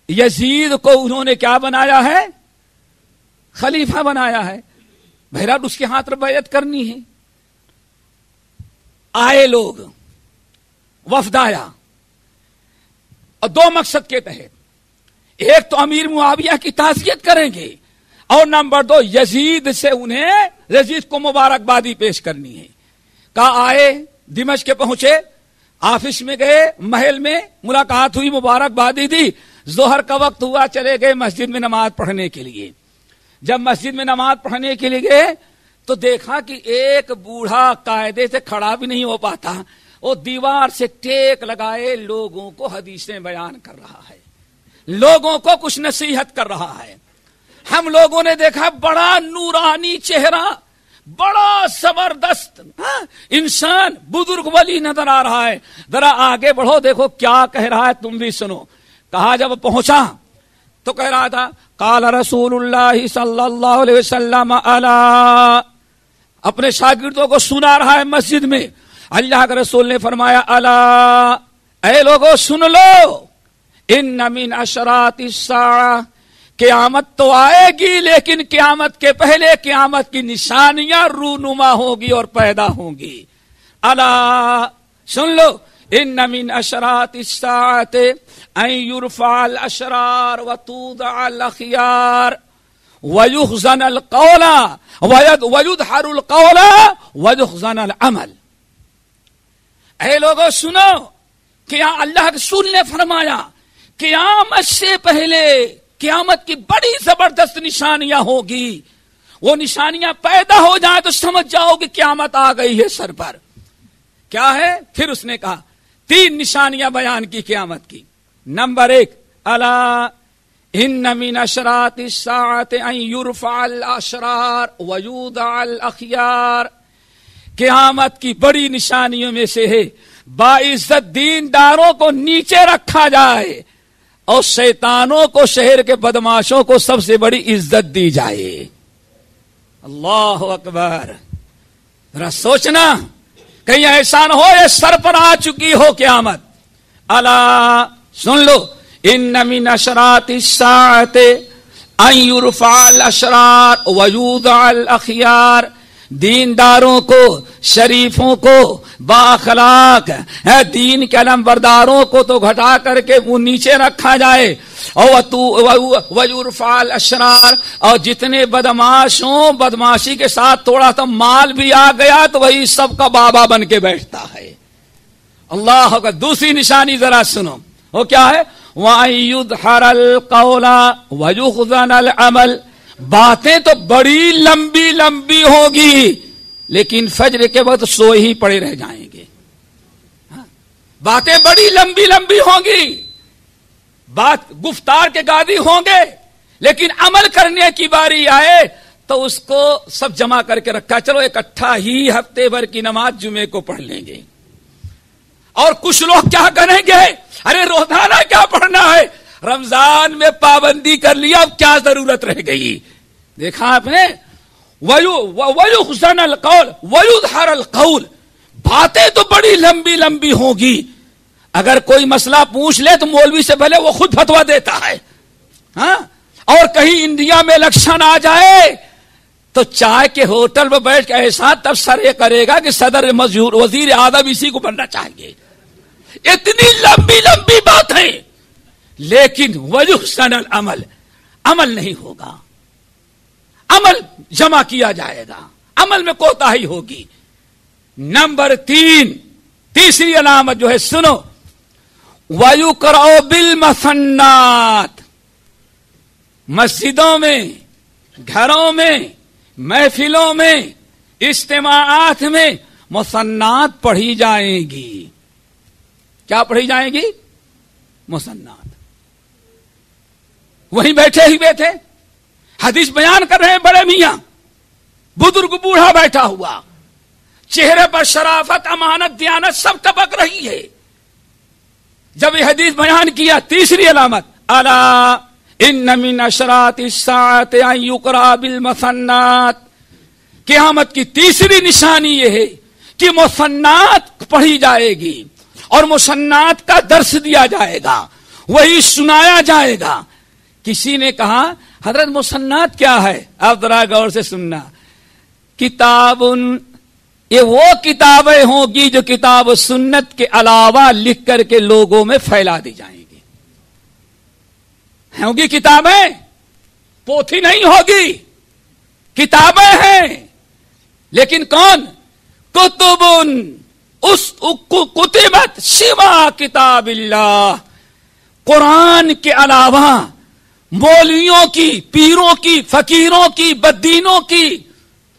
یزید کو انہوں نے کیا بنایا ہے؟ خلیفہ بنایا ہے، بہرحال اس کے ہاتھ پر بیعت کرنی ہے۔ آئے لوگ، وفد آیا، اور دو مقصد کے تحت، ایک تو امیر معاویہ کی تعزیت کریں گے، اور نمبر دو یزید سے یزید کو مبارکبادی پیش کرنی ہے۔ کہا آئے، دمشق کے پہنچے، آفس میں گئے، محل میں ملاقات ہوئی، مبارکبادی دی، ظہر کا وقت ہوا، چلے گئے مسجد میں نماز پڑھنے کے لیے۔ جب مسجد میں نماز پڑھنے کے لیے گئے تو دیکھا کہ ایک بوڑھا قاعدے سے کھڑا بھی نہیں ہو پاتا، وہ دیوار سے ٹیک لگائے لوگوں کو حدیثیں بیان کر رہا ہے، لوگوں کو کچھ نصیحت کر رہا ہے۔ ہم لوگوں نے دیکھا بڑا نورانی چہرہ، بڑا زبردست انسان، بزرگ ولی نظر آ رہا ہے، ذرا آگے بڑھو دیکھو کیا کہہ رہا ہے، تم بھی سنو۔ کہا جب پہنچا تو کہہ رہا تھا قال رسول اللہ صلی اللہ علیہ وسلم الا، اپنے شاگردوں کو سنا رہا ہے مسجد میں۔ اللہ کے رسول نے فرمایا الا، اے لوگو سن لو، ان من اشراط الساعہ، قیامت تو آئے گی لیکن قیامت کے پہلے قیامت کی نشانیاں رونما ہوگی اور پیدا ہوں گی. الا سن لو ان من اشراط الساعۃ ان يرفع الاشرار وتوضع الاخيار ويخزن القول ويدحر القول ويخزن العمل. اے لوگوں سنو کہ اللہ کے رسول نے فرمایا قیامت سے پہلے قیامت کی بڑی زبردست نشانیاں ہوگی. وہ نشانیاں پیدا ہو جائیں تو سمجھ جاؤ کہ قیامت آ گئی ہے سر پر. کیا ہے؟ پھر اس نے کہا 3 نشانیاں بیان کی قیامت کی. نمبر 1 الا ان من اشراط الساعۃ ان يرفع الاشرار ويوضع الاخيار. قیامت کی بڑی نشانیوں میں سے ہے باعزت دینداروں کو نیچے رکھا جائے اور شیطانوں کو شہر کے بدماشوں کو سب سے بڑی عزت دی جائے. اللہ اکبر. ذرا سوچنا کہیں ایسا نہ ہو یہ سر پر آ چکی ہو قیامت. الا سن لو ان من اشراط الساعۃ ان يرفع الاشرار ويوضع الاخيار. دینداروں کو، شریفوں کو، بااخلاق دین کے علمبرداروں کو تو گھٹا کر کے وہ نیچے رکھا جائے وَيُرْفَعَ الْأَشْرَارَ. اور جتنے بدماش ہوں بدماشی کے ساتھ تھوڑا سا مال بھی آ گیا تو وہی سب کا بابا بن کے بیٹھتا ہے. اللہ کا. دوسری نشانی ذرا سنو وہ کیا ہے؟ وَيُدْحَرَ الْقَوْلَ وَيُخْزَنَ الْعَمَلَ. باتیں تو بڑی لمبی لمبی ہوگی لیکن فجر کے وقت سوئے ہی پڑے رہ جائیں گے. باتیں بڑی لمبی لمبی ہوں گی، بات گفتار کے گادی ہوں گے لیکن عمل کرنے کی باری آئے تو اس کو سب جمع کر کے رکھا چلو اکٹھا ہی ہفتے بھر کی نماز جمعے کو پڑھ لیں گے. اور کچھ لوگ کیا کریں گے؟ ارے روزانہ کیا پڑھنا ہے، رمضان میں پابندی کر لیا اب کیا ضرورت رہ گئی. دیکھا آپ نے وَيُخْزَنَ الْقَوْلَ وَيُدْحَرَ الْقَوْلَ. باتیں تو بڑی لمبی لمبی ہوگی. اگر کوئی مسئلہ پوچھ لے تو مولوی سے پہلے وہ خود فتویٰ دیتا ہے. ہاں، اور کہیں انڈیا میں الیکشن آ جائے تو چائے کے ہوٹل میں بیٹھ کے ایسا تبصرے کرے گا کہ صدر وزیر اعظم اسی کو بننا چاہیے. اتنی لمبی لمبی باتیں لیکن وَيُحْسَنَ الْعَمَلَ. عمل نہیں ہوگا، عمل جمع کیا جائے گا، عمل میں کوتاہی ہوگی. نمبر 3 تیسری علامت جو ہے سنو وَيُقْرَأُ بِالْمَثَنَّاتِ. مسجدوں میں، گھروں میں، محفلوں میں، اجتماعات میں مثنات پڑھی جائیں گی. کیا پڑھی جائیں گی؟ مثنات. وہیں بیٹھے ہی بیٹھے حدیث بیان کر رہے ہیں بڑے میاں، بزرگ بوڑھا بیٹھا ہوا، چہرے پر شرافت، امانت، دیانت سب ٹپک رہی ہے. جب یہ حدیث بیان کیا تیسری علامت الا ان من اشراط الساعۃ ان یقرأ بالمثنات. قیامت کی تیسری نشانی یہ ہے کہ مثنات پڑھی جائے گی اور مثنات کا درس دیا جائے گا، وہی سنایا جائے گا. کسی نے کہا حضرت مثنات کیا ہے؟ آپ ذرا غور سے سننا. کتاب، یہ وہ کتابیں ہوں گی جو کتاب و سنت کے علاوہ لکھ کر کے لوگوں میں پھیلا دی جائیں گی. ہوں گی کتابیں، پوتھی نہیں ہوگی، کتابیں ہیں. لیکن کون؟ کتب اس کتبت سوا کتاب اللہ. قرآن کے علاوہ مولویوں کی، پیروں کی، فقیروں کی، بدینوں کی،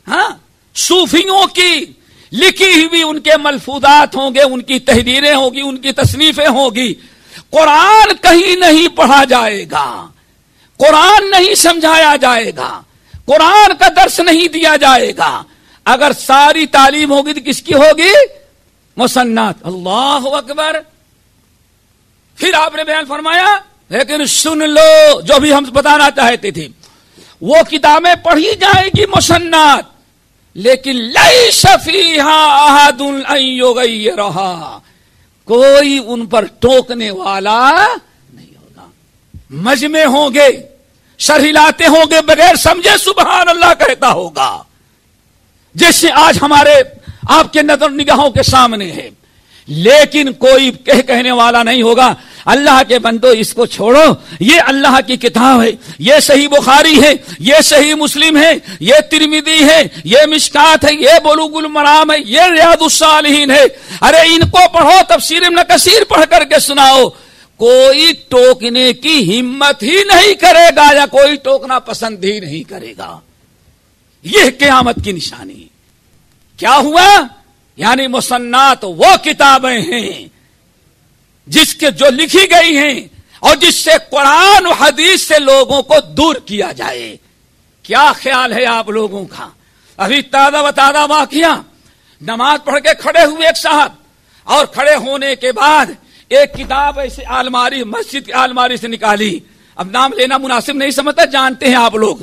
ہاں صوفیوں کی لکھی ہوئی ان کے ملفوظات ہوں گے، ان کی تحریریں ہوں گی، ان کی تصنیفیں ہوں گی. قرآن کہیں نہیں پڑھا جائے گا، قرآن نہیں سمجھایا جائے گا، قرآن کا درس نہیں دیا جائے گا. اگر ساری تعلیم ہوگی تو کس کی ہوگی؟ مثنات. اللہ اکبر. پھر آپ نے بیان فرمایا لیکن سن لو جو بھی ہم بتانا چاہتے تھے، وہ کتابیں پڑھی جائیں گی مثنات، لیکن لیس فیہا احد ان یغیرہا. کوئی ان پر ٹوکنے والا نہیں ہوگا. مجمع ہوں گے، سر ہلاتے ہوں گے بغیر سمجھے سبحان اللہ کہتا ہوگا، جیسے آج ہمارے آپ کے نظر نگاہوں کے سامنے ہے، لیکن کوئی کہنے والا نہیں ہوگا اللہ کے بندو اس کو چھوڑو، یہ اللہ کی کتاب ہے، یہ صحیح بخاری ہے، یہ صحیح مسلم ہے، یہ ترمذی ہے، یہ مشکات ہے، یہ بلوغ المرام ہے، یہ ریاض الصالحین ہے، ارے ان کو پڑھو، تفسیر ابن کثیر پڑھ کر کے سناؤ، کوئی ٹوکنے کی ہمت ہی نہیں کرے گا یا کوئی ٹوکنا پسند ہی نہیں کرے گا۔ یہ قیامت کی نشانی کیا ہوا؟ یعنی مصنات وہ کتابیں ہیں جس کے جو لکھی گئی ہیں اور جس سے قرآن و حدیث سے لوگوں کو دور کیا جائے۔ کیا خیال ہے آپ لوگوں کا؟ ابھی تازہ و تازہ واقعہ، نماز پڑھ کے کھڑے ہوئے ایک صاحب، اور کھڑے ہونے کے بعد ایک کتاب ایسے الماری، مسجد کی الماری سے نکالی، اب نام لینا مناسب نہیں سمجھتا، جانتے ہیں آپ لوگ،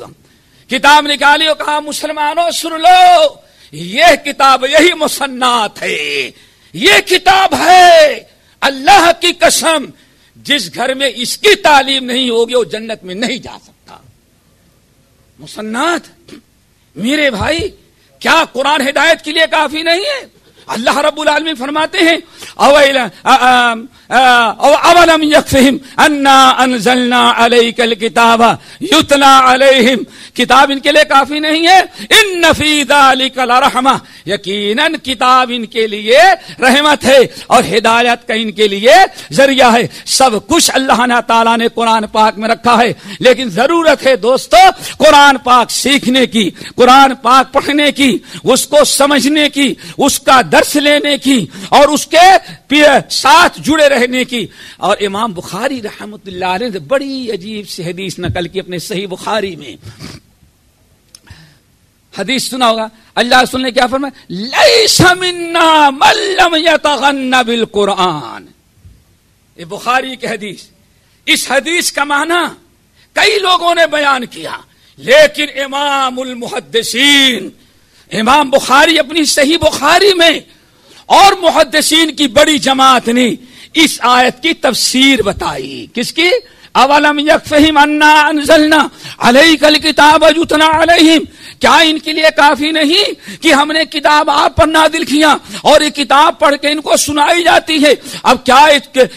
کتاب نکالی اور کہا مسلمانوں سن لو، یہ کتاب یہی مصنات ہے، یہ کتاب ہے، اللہ کی قسم جس گھر میں اس کی تعلیم نہیں ہوگی وہ جنت میں نہیں جا سکتا۔ مصنات میرے بھائی، کیا قرآن ہدایت کے لیے کافی نہیں ہے؟ اللہ رب العالمین فرماتے ہیں اولم یکفہم انا انزلنا علیک الکتاب یتلی علیہم، کتاب ان کے لیے کافی نہیں ہے؟ ان فی ذلک لرحمہ، یقیناً کتاب ان کے لیے رحمت ہے اور ہدایت کا ان کے لیے ذریعہ ہے۔ سب کچھ اللہ تعالیٰ نے قرآن پاک میں رکھا ہے، لیکن ضرورت ہے دوستو قرآن پاک سیکھنے کی، قرآن پاک پڑھنے کی، اس کو سمجھنے کی، اس کا درس لینے کی اور اس کے ساتھ جڑے رہنے کی۔ اور امام بخاری رحمۃ اللہ علیہ نے بڑی عجیب سی حدیث نقل کی اپنے صحیح بخاری میں، حدیث سنا ہوگا، اللہ رسول نے کیا فرمایا؟ لیس منا من لم یتغن بالقرآن، یہ بخاری کی حدیث۔ اس حدیث کا معنی کئی لوگوں نے بیان کیا، لیکن امام المحدثین امام بخاری اپنی صحیح بخاری میں اور محدثین کی بڑی جماعت نے اس آیت کی تفسیر بتائی۔ کس کی؟ اولم یکفہم انا انزلنا علیک الکتاب یتلی علیہم، کیا ان کے لیے کافی نہیں کہ ہم نے کتاب آپ پر نازل کیا اور یہ کتاب پڑھ کے ان کو سنائی جاتی ہے؟ اب کیا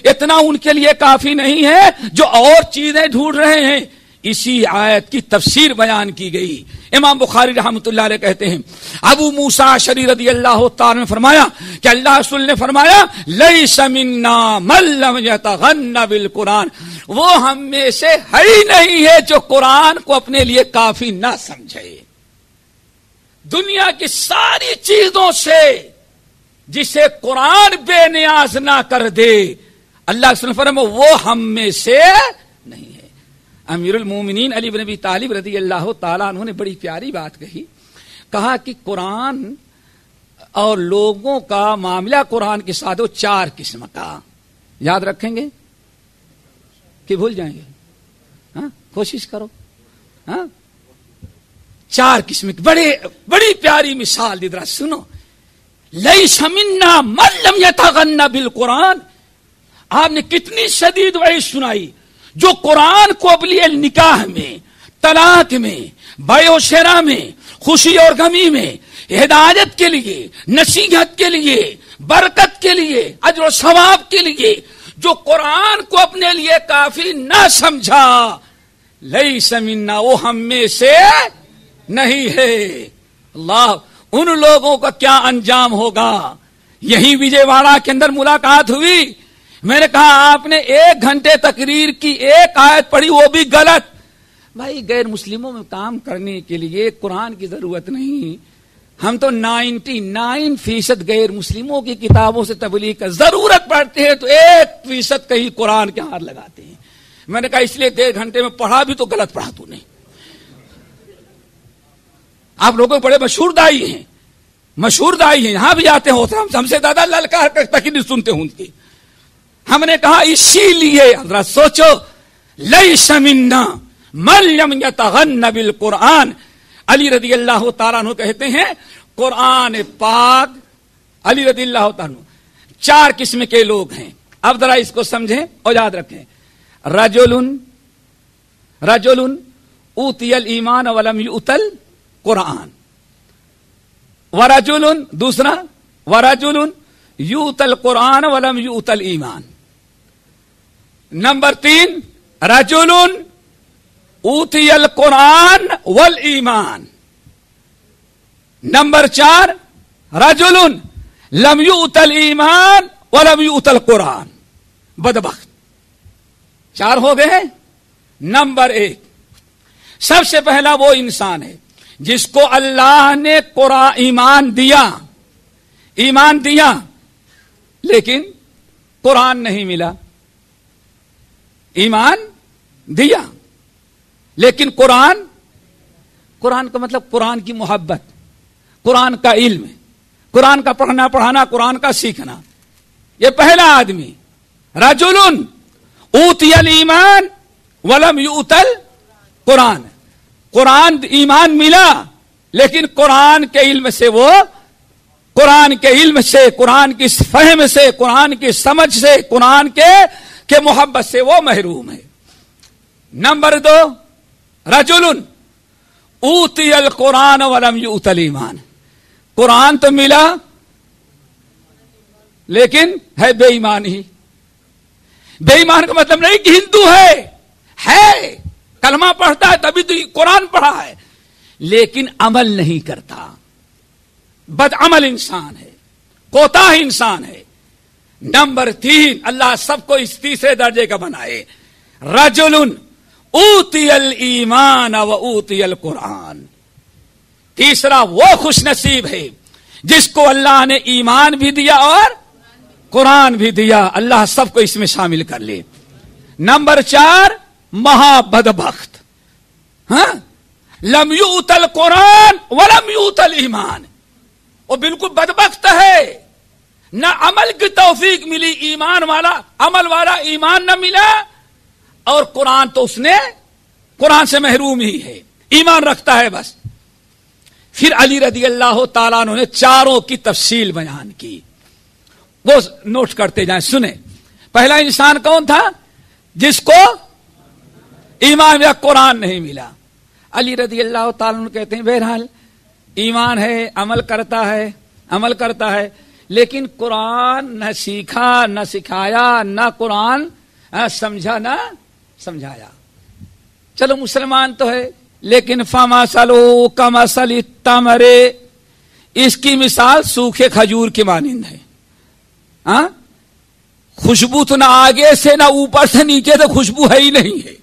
اتنا ان کے لیے کافی نہیں ہے جو اور چیزیں ڈھونڈ رہے ہیں؟ اسی آیت کی تفسیر بیان کی گئی۔ امام بخاری رحمۃ اللہ علیہ کہتے ہیں ابو موسیٰ اشعری رضی اللہ تعالی نے فرمایا کہ اللہ رسول نے فرمایا لیس منا من لم یتغن بالقرآن، وہ ہم میں سے ہے ہی نہیں ہے جو قرآن کو اپنے لیے کافی نہ سمجھے۔ دنیا کی ساری چیزوں سے جسے قرآن بے نیاز نہ کر دے، اللہ رسول نے فرمایا وہ ہم میں سے نہیں ہے۔ امیر المومنین علی بن ابی طالب رضی اللہ تعالیٰ عنہ نے بڑی پیاری بات کہی، کہا کہ قرآن اور لوگوں کا معاملہ قرآن کے ساتھ وہ چار قسم کا، یاد رکھیں گے کہ بھول جائیں گے؟ ہاں کوشش کرو۔ ہاں چار قسم کی بڑی پیاری مثال دی، ذرا سنو۔ لیس منا من لم یتغن بالقرآن، آپ نے کتنی شدید وعید سنائی، جو قرآن کو اپنی نکاح میں، طلاق میں، بیع و شراء میں، خوشی اور غمی میں، ہدایت کے لیے، نصیحت کے لیے، برکت کے لیے، اجر و ثواب کے لیے جو قرآن کو اپنے لیے کافی نہ سمجھا، لیس منا، وہ ہم میں سے نہیں ہے۔ اللہ، ان لوگوں کا کیا انجام ہوگا؟ یہی وجے واڑہ کے اندر ملاقات ہوئی، میں نے کہا آپ نے 1 گھنٹے تقریر کی، ایک آیت پڑھی وہ بھی غلط۔ بھائی غیر مسلموں میں کام کرنے کے لیے قرآن کی ضرورت نہیں، ہم تو 99% غیر مسلموں کی کتابوں سے تبلیغ کا ضرورت پڑتے ہیں تو 1% کہیں قرآن کے ہاتھ لگاتے ہیں۔ میں نے کہا اس لیے 1.5 گھنٹے میں پڑھا بھی تو غلط پڑھا تو نے۔ آپ لوگوں بڑے مشہور دائی ہیں، یہاں بھی آتے ہیں، ہم سے زیادہ للکار تقریر سنتے ہیں ان کی۔ ہم نے کہا اسی لیے ذرا سوچو، لیس منا من لم یتغن بالقرآن۔ علی رضی اللہ تعالیٰ عنہ کہتے ہیں قرآن پاک، علی رضی اللہ تعالیٰ عنہ 4 قسم کے لوگ ہیں۔ اب ذرا اس کو سمجھیں اور یاد رکھیں، رجل اوتی الایمان ولم یؤت القرآن، ورجل دوسرا ورجل یؤت القرآن ولم یؤت الایمان، نمبر 3 رجل اوتی القرآن والایمان، نمبر 4 رجل لم یؤت الایمان ولم یؤت القرآن، بدبخت 4 ہو گئے ہیں۔ نمبر 1 سب سے پہلا وہ انسان ہے جس کو اللہ نے قرآن ایمان دیا لیکن قرآن نہیں ملا، ایمان دیا لیکن قرآن کا مطلب قرآن کی محبت، قرآن کا علم، قرآن کا پڑھنا پڑھانا، قرآن کا سیکھنا، یہ پہلا آدمی۔ رجل اوتی الایمان ولم یؤت القرآن، قرآن ایمان ملا لیکن قرآن کے علم سے قرآن کی فہم سے، قرآن کی سمجھ سے، قرآن کے محبت سے وہ محروم ہے۔ نمبر 2 رجل اوتی القرآن ولم یؤت الایمان، قرآن تو ملا لیکن ہے بے ایمان ہی۔ بے ایمان کا مطلب نہیں کہ ہندو ہے کلمہ پڑھتا ہے تبھی تو قرآن پڑھا ہے لیکن عمل نہیں کرتا، بد عمل انسان ہے، کوتاہ انسان ہے۔ نمبر 3 اللہ سب کو اس تیسرے درجے کا بنائے، رجل اوتی الایمان و اوتی القرآن، تیسرا وہ خوش نصیب ہے جس کو اللہ نے ایمان بھی دیا اور قرآن بھی دیا، اللہ سب کو اس میں شامل کر لے۔ نمبر 4 مہا بدبخت، لم یؤت القرآن ولم یؤت الایمان، وہ بالکل بدبخت ہے، نہ عمل کی توفیق ملی، عمل والا ایمان نہ ملا، اور قرآن تو اس نے قرآن سے محروم ہی ہے، ایمان رکھتا ہے بس۔ پھر علی رضی اللہ تعالیٰ عنہ نے چاروں کی تفصیل بیان کی، وہ نوٹ کرتے جائیں، سنیں۔ پہلا انسان کون تھا؟ جس کو ایمان یا قرآن نہیں ملا۔ علی رضی اللہ تعالیٰ عنہ کہتے ہیں بہرحال ایمان ہے، عمل کرتا ہے لیکن قرآن نہ سیکھا نہ سکھایا، نہ قرآن سمجھا نہ سمجھایا۔ چلو مسلمان تو ہے لیکن فَمَثَلُهُ كَمَثَلِ التَّمْرِ، اس کی مثال سوکھے کھجور کی مانند ہے۔ خوشبو تو نہ آگے سے نہ اوپر سے نیچے سے خوشبو ہے ہی نہیں ہے۔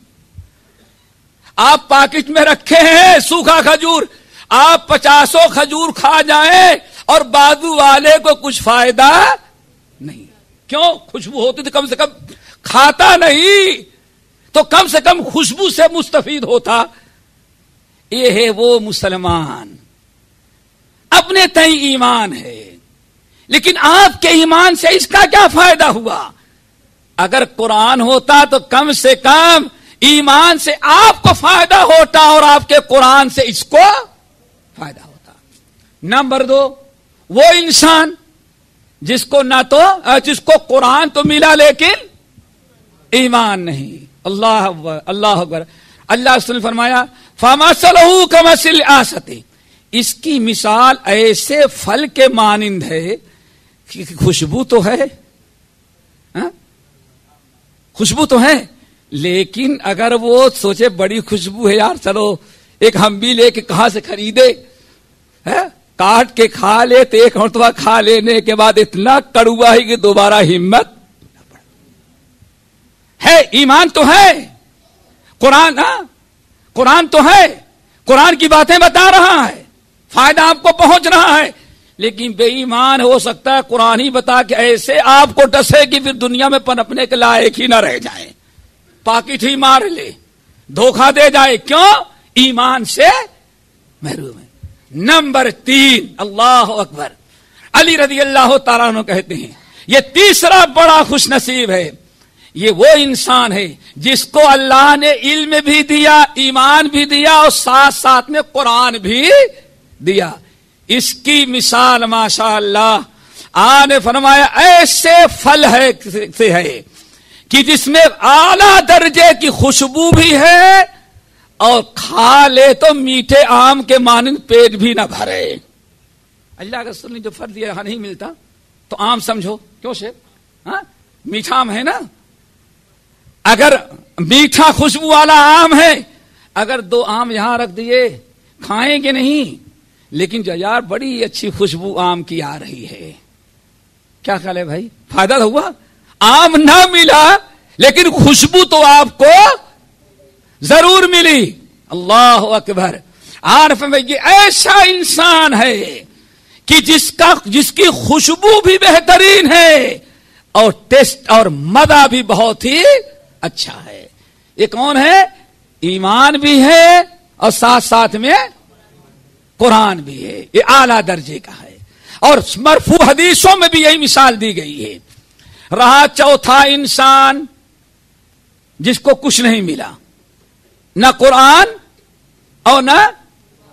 آپ پاکٹ میں رکھے ہیں سوکھا کھجور، آپ 50 کھجور کھا جائیں اور بازو والے کو کچھ فائدہ نہیں، کیوں؟ خوشبو ہوتی تو کم سے کم کھاتا نہیں تو کم سے کم خوشبو سے مستفید ہوتا۔ یہ ہے وہ مسلمان، اپنے تئیں ایمان ہے لیکن آپ کے ایمان سے اس کا کیا فائدہ ہوا؟ اگر قرآن ہوتا تو کم سے کم ایمان سے آپ کو فائدہ ہوتا اور آپ کے قرآن سے اس کو فائدہ ہوتا۔ نمبر 2 وہ انسان جس کو قرآن تو ملا لیکن ایمان نہیں۔ اللہ اکبر، اللہ اکبر۔ اللہ نے فرمایا فَمَثَلُهُ كَمَثَلِ الْآسَةِ، اس کی مثال ایسے پھل کے مانند ہے کہ خوشبو تو ہے، خوشبو تو ہے لیکن اگر وہ سوچے بڑی خوشبو ہے یار، چلو ایک ہم بھی لے کے کہاں سے خریدے، کاٹ کے کھا لے تو ایک مرتبہ کھا لینے کے بعد اتنا کڑوا ہے کہ دوبارہ ہمت ہے۔ ایمان تو ہے، قرآن تو ہے، قرآن کی باتیں بتا رہا ہے، فائدہ آپ کو پہنچ رہا ہے، لیکن بے ایمان ہو سکتا ہے قرآن ہی بتا کہ ایسے آپ کو ڈسے کہ پھر دنیا میں پنپنے کے لائق ہی نہ رہ جائیں، پاکٹ ہی مار لے، دھوکہ دے جائے، کیوں؟ ایمان سے محروم ہے۔ نمبر 3 اللہ اکبر، علی رضی اللہ تعالیٰ عنہ کہتے ہیں یہ تیسرا بڑا خوش نصیب ہے، یہ وہ انسان ہے جس کو اللہ نے علم بھی دیا، ایمان بھی دیا اور ساتھ ساتھ میں قرآن بھی دیا۔ اس کی مثال ماشاء اللہ آپ نے فرمایا ایسے پھل ہے کہ جس میں اعلیٰ درجے کی خوشبو بھی ہے اور کھا لے تو میٹھے آم کے مانند پیٹ بھی نہ بھرے. اللہ کے رسول نے جو فرض دیا یہاں نہیں ملتا تو آم سمجھو. کیوں شیخ؟ میٹھا آم ہے نا. اگر میٹھا خوشبو والا آم ہے, اگر 2 آم یہاں رکھ دیے کھائیں گے نہیں, لیکن جو یار بڑی اچھی خوشبو آم کی آ رہی ہے, کیا خیال ہے بھائی؟ فائدہ تو ہوا. آم نہ ملا لیکن خوشبو تو آپ کو ضرور ملی. اللہ اکبر. عارف میں یہ ایسا انسان ہے کہ جس کی خوشبو بھی بہترین ہے اور ٹیسٹ اور مزہ بھی بہت ہی اچھا ہے. یہ کون ہے؟ ایمان بھی ہے اور ساتھ ساتھ میں قرآن بھی ہے. یہ اعلیٰ درجے کا ہے. اور مرفوع حدیثوں میں بھی یہی مثال دی گئی ہے. رہا چوتھا انسان جس کو کچھ نہیں ملا, نہ قرآن اور نہ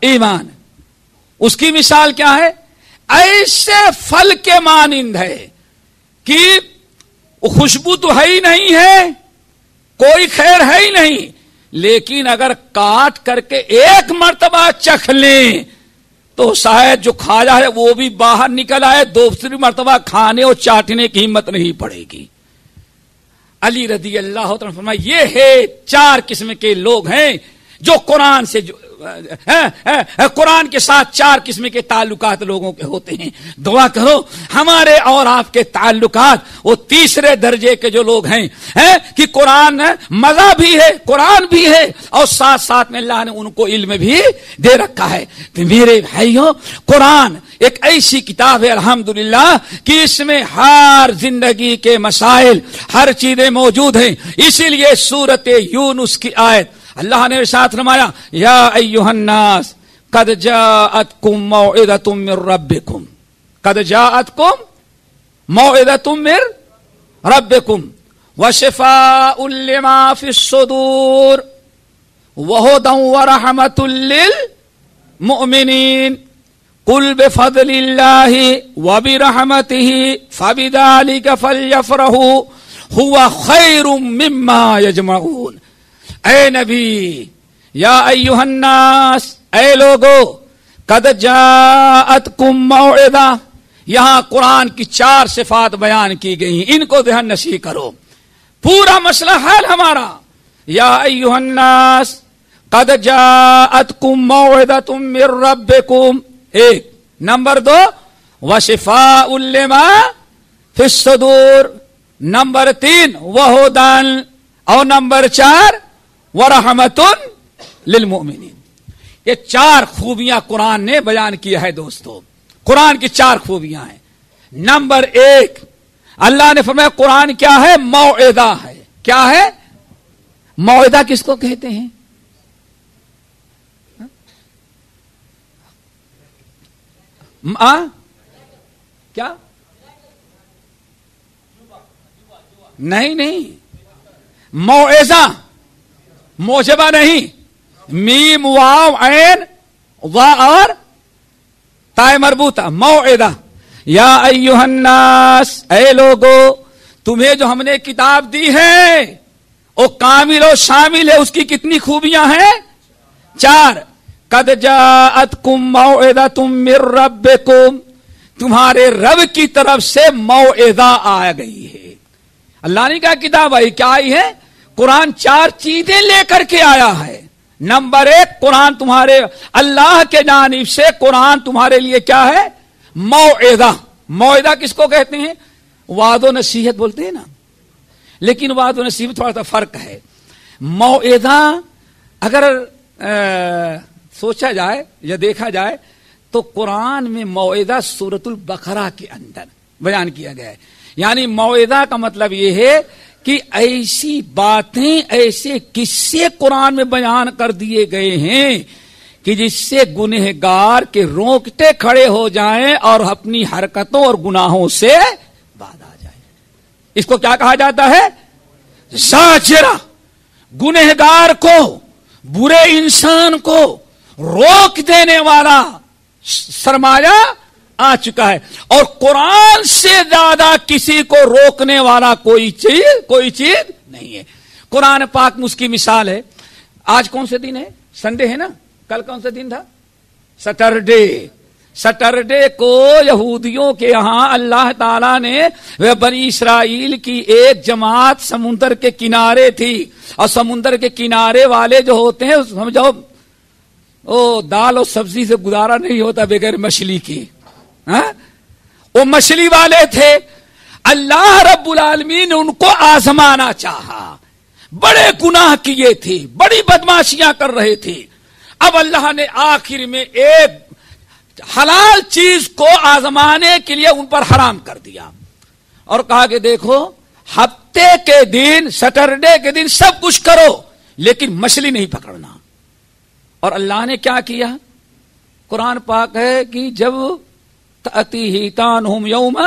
ایمان. اس کی مثال کیا ہے؟ ایسے پھل کے مانند ہے کہ خوشبو تو ہے ہی نہیں ہے, کوئی خیر ہے ہی نہیں, لیکن اگر کاٹ کر کے ایک مرتبہ چکھ لیں تو شاید جو کھایا ہے وہ بھی باہر نکل آئے, دوسری مرتبہ کھانے اور چاٹنے کی ہمت نہیں پڑے گی. علی رضی اللہ عنہ فرمایا یہ ہے 4 قسم کے لوگ ہیں جو قرآن سے قرآن کے ساتھ 4 قسم کے تعلقات لوگوں کے ہوتے ہیں. دعا کرو ہمارے اور آپ کے تعلقات وہ تیسرے درجے کے جو لوگ ہیں کہ قرآن مزہ بھی ہے, قرآن بھی ہے, اور ساتھ ساتھ میں اللہ نے ان کو علم بھی دے رکھا ہے. تو میرے بھائیوں, قرآن ایک ایسی کتاب ہے الحمدللہ کہ اس میں ہر زندگی کے مسائل, ہر چیزیں موجود ہیں. اسی لیے سورۃ یونس کی آیت اللہ نے ارشاد فرمایا یا ایھا الناس قد جاءتکم موعظۃ من ربکم, قد جاءتکم موعظۃ من ربکم وشفاء لما فی الصدور وہدی ورحمۃ للمؤمنین قل بفضل اللہ وبرحمتہ فبذلک فلیفرحوا هو خیر مما یجمعون. اے نبی, یا ایھا الناس, اے لوگو, قد جاءتکم موعظہ, یہاں قرآن کی 4 صفات بیان کی گئی, ان کو ذہن نشین کرو. پورا مسئلہ حل ہمارا. یا ایھا الناس قد جاءتکم موعظۃ من ربکم, 1. نمبر 2 وشفاء لما فی الصدور, نمبر 3 وہدی, اور نمبر 4 ورحمۃ للمؤمنین. یہ 4 خوبیاں قرآن نے بیان کیا ہے دوستو. قرآن کی 4 خوبیاں ہیں. نمبر 1 اللہ نے فرمایا قرآن کیا ہے؟ موعظہ ہے. کیا ہے موعظہ؟ کس کو کہتے ہیں؟ کیا؟ نہیں, موعظہ موجبہ نہیں, میم واو عین وا اور تائے مربوطہ, موعظہ. یا ایھا الناس, اے لوگو, تمہیں جو ہم نے کتاب دی ہے وہ کامل و شامل ہے. اس کی کتنی خوبیاں ہیں؟ 4. قد جاءتکم موعظۃ من ربکم, تمہارے رب کی طرف سے موعظہ آ گئی ہے. اللہ نے کہا کتاب آئی, کیا آئی ہے؟ قرآن 4 چیزیں لے کر کے آیا ہے. نمبر 1 قرآن تمہارے اللہ کے جانب سے قرآن تمہارے لیے کیا ہے؟ موعظہ. موعظہ کس کو کہتے ہیں؟ وعد و نصیحت بولتے ہیں نا, لیکن وعد و نصیحت تھوڑا سا فرق ہے. موعظہ اگر سوچا جائے یا دیکھا جائے تو قرآن میں موعظہ سورۃ البقرہ کے اندر بیان کیا گیا ہے. یعنی موعظہ کا مطلب یہ ہے کہ ایسی باتیں, ایسے قصے قرآن میں بیان کر دیے گئے ہیں کہ جس سے گنہگار کے رونگٹے کھڑے ہو جائیں اور اپنی حرکتوں اور گناہوں سے باز آ جائیں. اس کو کیا کہا جاتا ہے؟ زاجرہ. گنہگار کو, برے انسان کو روک دینے والا سرمایہ آ چکا ہے, اور قرآن سے زیادہ کسی کو روکنے والا کوئی چیز نہیں ہے. قرآن پاک میں اس کی مثال ہے. آج کون سے دن ہے؟ سنڈے ہے نا. کل کون سا دن تھا؟ سیٹرڈے. سیٹرڈے کو یہودیوں کے یہاں اللہ تعالیٰ نے بنی اسرائیل کی ایک جماعت سمندر کے کنارے تھی, اور سمندر کے کنارے والے جو ہوتے ہیں سمجھو دال اور سبزی سے گزارا نہیں ہوتا بغیر مچھلی کی. وہ مچھلی والے تھے. اللہ رب العالمین نے ان کو آزمانا چاہا. بڑے گناہ کیے تھے, بڑی بدماشیاں کر رہے تھے. اب اللہ نے آخر میں ایک حلال چیز کو آزمانے کے لیے ان پر حرام کر دیا, اور کہا کہ دیکھو ہفتے کے دن, سیٹرڈے کے دن سب کچھ کرو لیکن مچھلی نہیں پکڑنا. اور اللہ نے کیا کیا؟ قرآن پاک ہے کہ جب تأتیہم یوم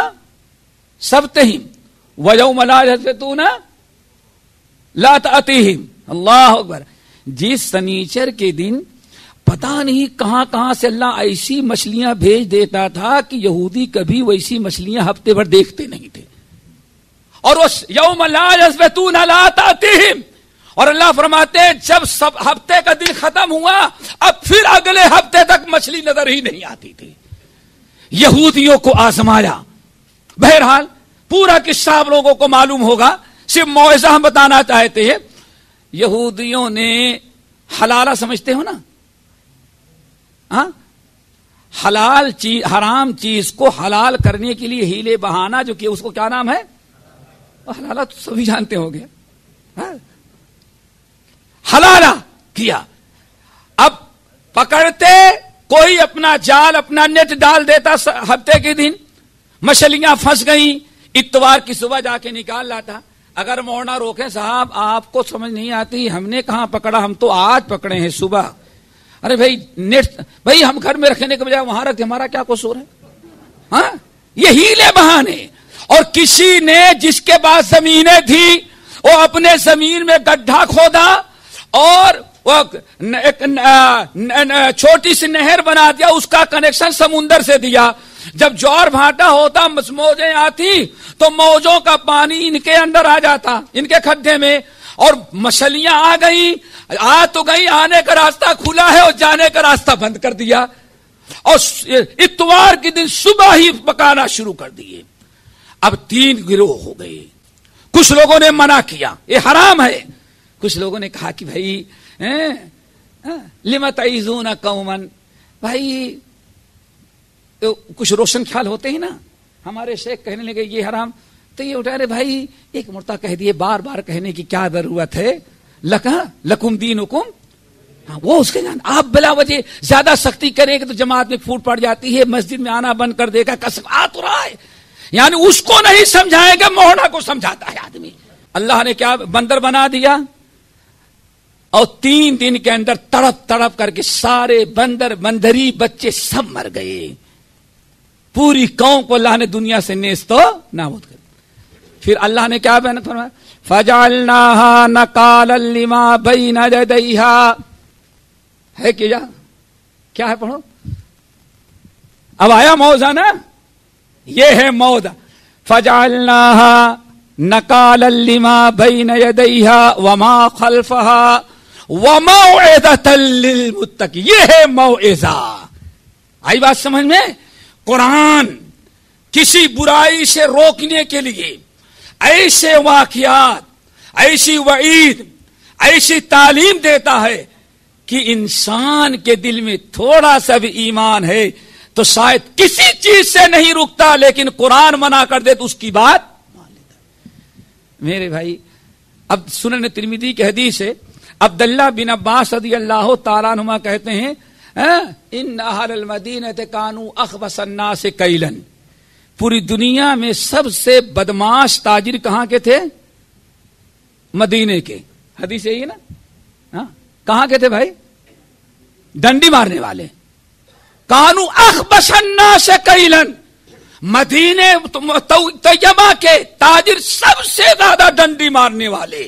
سبتہم ویوم لا یسبتون لا تأتیہم. اللہ اکبر. جس سنیچر کے دن پتا نہیں کہاں کہاں سے اللہ ایسی مچھلیاں بھیج دیتا تھا کہ یہودی کبھی ویسی مچھلیاں ہفتے بھر دیکھتے نہیں تھے. اور اس یوم لا یسبتون لا تأتیہم, اور اللہ فرماتے ہیں جب سب ہفتے کا دن ختم ہوا اب پھر اگلے ہفتے تک مچھلی نظر ہی نہیں آتی تھی. یہودیوں کو آزمایا. بہرحال پورا قصہ آپ لوگوں کو معلوم ہوگا, صرف موعظہ ہم بتانا چاہتے ہیں. یہودیوں نے حلالہ سمجھتے ہو نا, حلال چیز حرام چیز کو حلال کرنے کے لیے ہیلے بہانا جو کہ اس کو کیا نام ہے؟ حلالہ تو سبھی جانتے ہو گے. حلالہ کیا. اب پکڑتے, کوئی اپنا جال اپنا نیٹ ڈال دیتا ہفتے کے دن, مچھلیاں پھنس گئیں, اتوار کی صبح جا کے نکال لاتا. اگر موڑنا روکے صاحب آپ کو سمجھ نہیں آتی, ہم نے کہاں پکڑا, ہم تو آج پکڑے ہیں صبح. ارے بھائی نیٹ بھائی ہم گھر میں رکھنے کے بجائے وہاں رکھتے, ہمارا کیا قصور ہے؟ یہ ہیلے بہانے. اور کسی نے جس کے پاس زمینیں تھی وہ اپنے زمین میں گڈھا کھودا اور ایک چھوٹی سی نہر بنا دیا, اس کا کنیکشن سمندر سے دیا. جب جوار بھاٹا ہوتا, موجیں آتی تو موجوں کا پانی ان کے اندر آ جاتا, ان کے کھڈے میں, اور مچھلیاں آ گئی. آ تو گئی, آنے کا راستہ کھلا ہے اور جانے کا راستہ بند کر دیا, اور اتوار کے دن صبح ہی پکانا شروع کر دیے. اب 3 گروہ ہو گئے. کچھ لوگوں نے منع کیا یہ حرام ہے, کچھ لوگوں نے کہا کہ بھائی لم تعیذون قوما, بھائی کچھ روشن خیال ہوتے ہیں نا. ہمارے شیخ کہنے لگے یہ حرام, تو یہ اٹھا رہے بھائی ایک مرتبہ کہہ دیے, بار بار کہنے کی کیا ضرورت ہے؟ لکم دینکم. وہ اس کے جان آپ بلا وجہ زیادہ سختی کریں گے تو جماعت میں پھوٹ پڑ جاتی ہے, مسجد میں آنا بند کر دے گا, قسم آ تو رہا ہے. یعنی اس کو نہیں سمجھائے گا, موہنا کو سمجھاتا ہے آدمی. اللہ نے کیا بندر بنا دیا, اور 3 دن کے اندر تڑپ تڑپ کر کے سارے بندر بندری بچے سب مر گئے. پوری قوم کو اللہ نے دنیا سے نیست و نابود کر. پھر اللہ نے کیا بیان فرمایا, فجعلناها نکالا لما بین یدیہا. ہے کیا ہے پڑھو, اب آیا موضوع نا, یہ ہے موضوع. فجعلناها نکالا لما بین یدیہا وما خلفہا وموعظۃ للمتقین. یہ ہے موعظہ. آئی بات سمجھ میں؟ قرآن کسی برائی سے روکنے کے لیے ایسے واقعات, ایسی وعید, ایسی تعلیم دیتا ہے کہ انسان کے دل میں تھوڑا سا بھی ایمان ہے تو شاید کسی چیز سے نہیں رکتا, لیکن قرآن منع کر دے تو اس کی بات مان لیتا. میرے بھائی اب سنن ترمذی کی حدیث ہے, عبداللہ بن عباس رضی اللہ تعالیٰ عنہما کہتے ہیں ان اہل المدینہ کانوا اخبث الناس کیلا. پوری دنیا میں سب سے بدماش تاجر کہاں کے تھے؟ مدینے کے. حدیث یہی ہے نا. کہاں کے تھے بھائی؟ ڈنڈی مارنے والے. کانوا اخبث الناس کیلا. مدینے طیبہ کے تاجر سب سے زیادہ ڈنڈی مارنے والے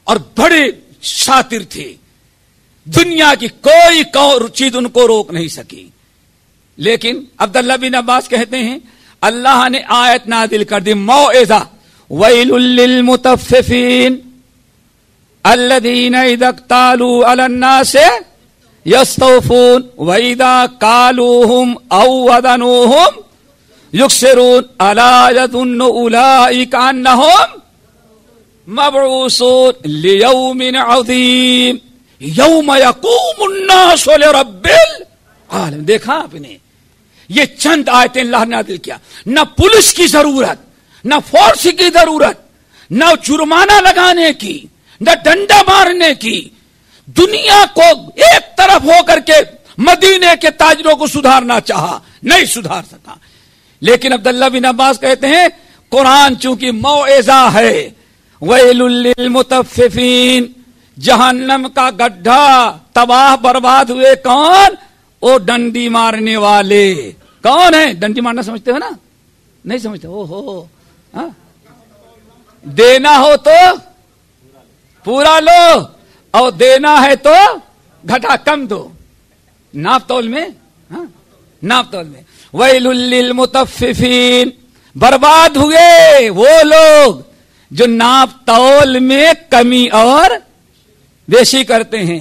اور بڑے شاطر تھے. دنیا کی کوئی چیز ان کو روک نہیں سکی. لیکن عبداللہ بن عباس کہتے ہیں اللہ نے آیت نازل کر دی, موعظہ ویل للمطففین. الذین اذا اکتالوا علی الناس یستوفون واذا کالوہم او وزنوہم یکسرون الا یظن اولئک انہم مبعوثون لیوم عظیم یوم یقوم الناس لرب العالمین. دیکھا آپ نے یہ چند آیتیں اللہ نے نازل کیا. نہ پولیس کی ضرورت، نہ فورس کی ضرورت، نہ جرمانہ لگانے کی، نہ ڈنڈا مارنے کی. دنیا کو ایک طرف ہو کر کے مدینے کے تاجروں کو سدھارنا چاہا، نہیں سدھار سکا. لیکن عبداللہ بن عباس کہتے ہیں قرآن چونکہ موعظہ ہے، ویل للمطففین، جہنم کا گڈھا، تباہ برباد ہوئے کون؟ او ڈنڈی مارنے والے. کون ہے ڈنڈی مارنا؟ سمجھتے ہو نا؟ نہیں سمجھتے؟ او ہو ہاں؟ دینا ہو تو پورا لو، اور دینا ہے تو گھٹا کم دو. ناپ تول میں، ہاں ناپ تول میں. ویل للمطففین، برباد ہوئے وہ لوگ جو ناپ تول میں کمی اور بیشی کرتے ہیں.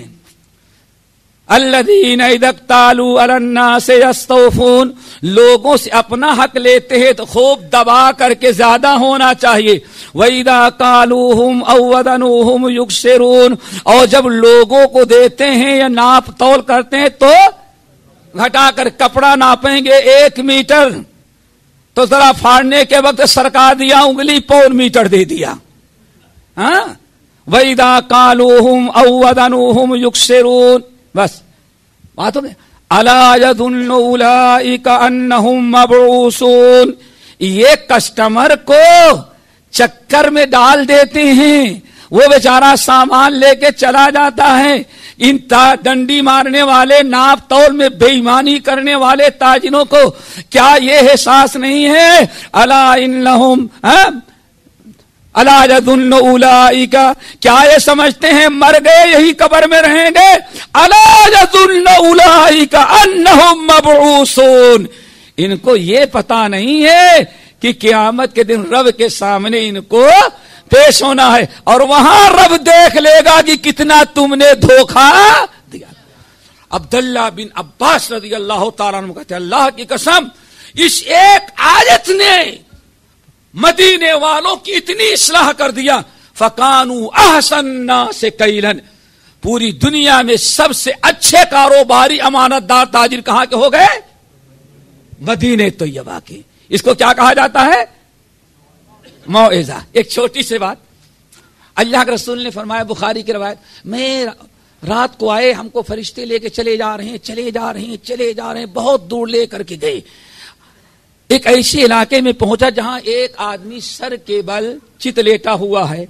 الذین اذا اکتالوا علی الناس یستوفون، لوگوں سے اپنا حق لیتے ہیں تو خوب دبا کر کے زیادہ ہونا چاہیے. وَإِذَا كَالُوهُمْ أَوْ وَزَنُوهُمْ يُكْسِرُونَ، اور جب لوگوں کو دیتے ہیں یا ناپ تول کرتے ہیں تو گھٹا کر. کپڑا ناپیں گے 1 میٹر تو ذرا پھاڑنے کے وقت سرکا دیا انگلی، پون میٹر دے دیا. ہاں وَإِذَا كَالُوهُمْ أَوْ وَزَنُوهُمْ يُكْسِرُونَ، بس بات ہو گئی. الا یظن اولئک انہم مبعوثون، یہ کسٹمر کو چکر میں ڈال دیتے ہیں. وہ بیچارہ سامان لے کے چلا جاتا ہے. ان ڈنڈی مارنے والے، ناپ تول میں بے ایمانی کرنے والے تاجروں کو کیا یہ احساس نہیں ہے؟ الا انہم الا یظن اولئک، کیا یہ سمجھتے ہیں مر گئے یہی قبر میں رہیں گے؟ الا یظن اولئک انہم مبعوثون، ان کو یہ پتا نہیں ہے کہ قیامت کے دن رب کے سامنے ان کو پیش ہونا ہے، اور وہاں رب دیکھ لے گا کہ کتنا تم نے دھوکہ دیا. عبداللہ بن عباس رضی اللہ تعالیٰ عنہ کہتے ہیں اللہ کی قسم اس ایک آیت نے مدینے والوں کی اتنی اصلاح کر دیا. فَقَانُوا أَحْسَنَ النَّاسِ كَيْلًا، پوری دنیا میں سب سے اچھے کاروباری امانت دار تاجر کہاں کے ہو گئے؟ مدینے طیبہ کے. اس کو کیا کہا جاتا ہے؟ موعظہ. ایک چھوٹی سی بات، اللہ کے رسول نے فرمایا بخاری کی روایت، میں رات کو آئے، ہم کو فرشتے لے کے چلے جا رہے ہیں، بہت دور لے کر کے گئے. ایک ایسے علاقے میں پہنچا جہاں ایک آدمی سر کے بل چت لیٹا ہوا ہے،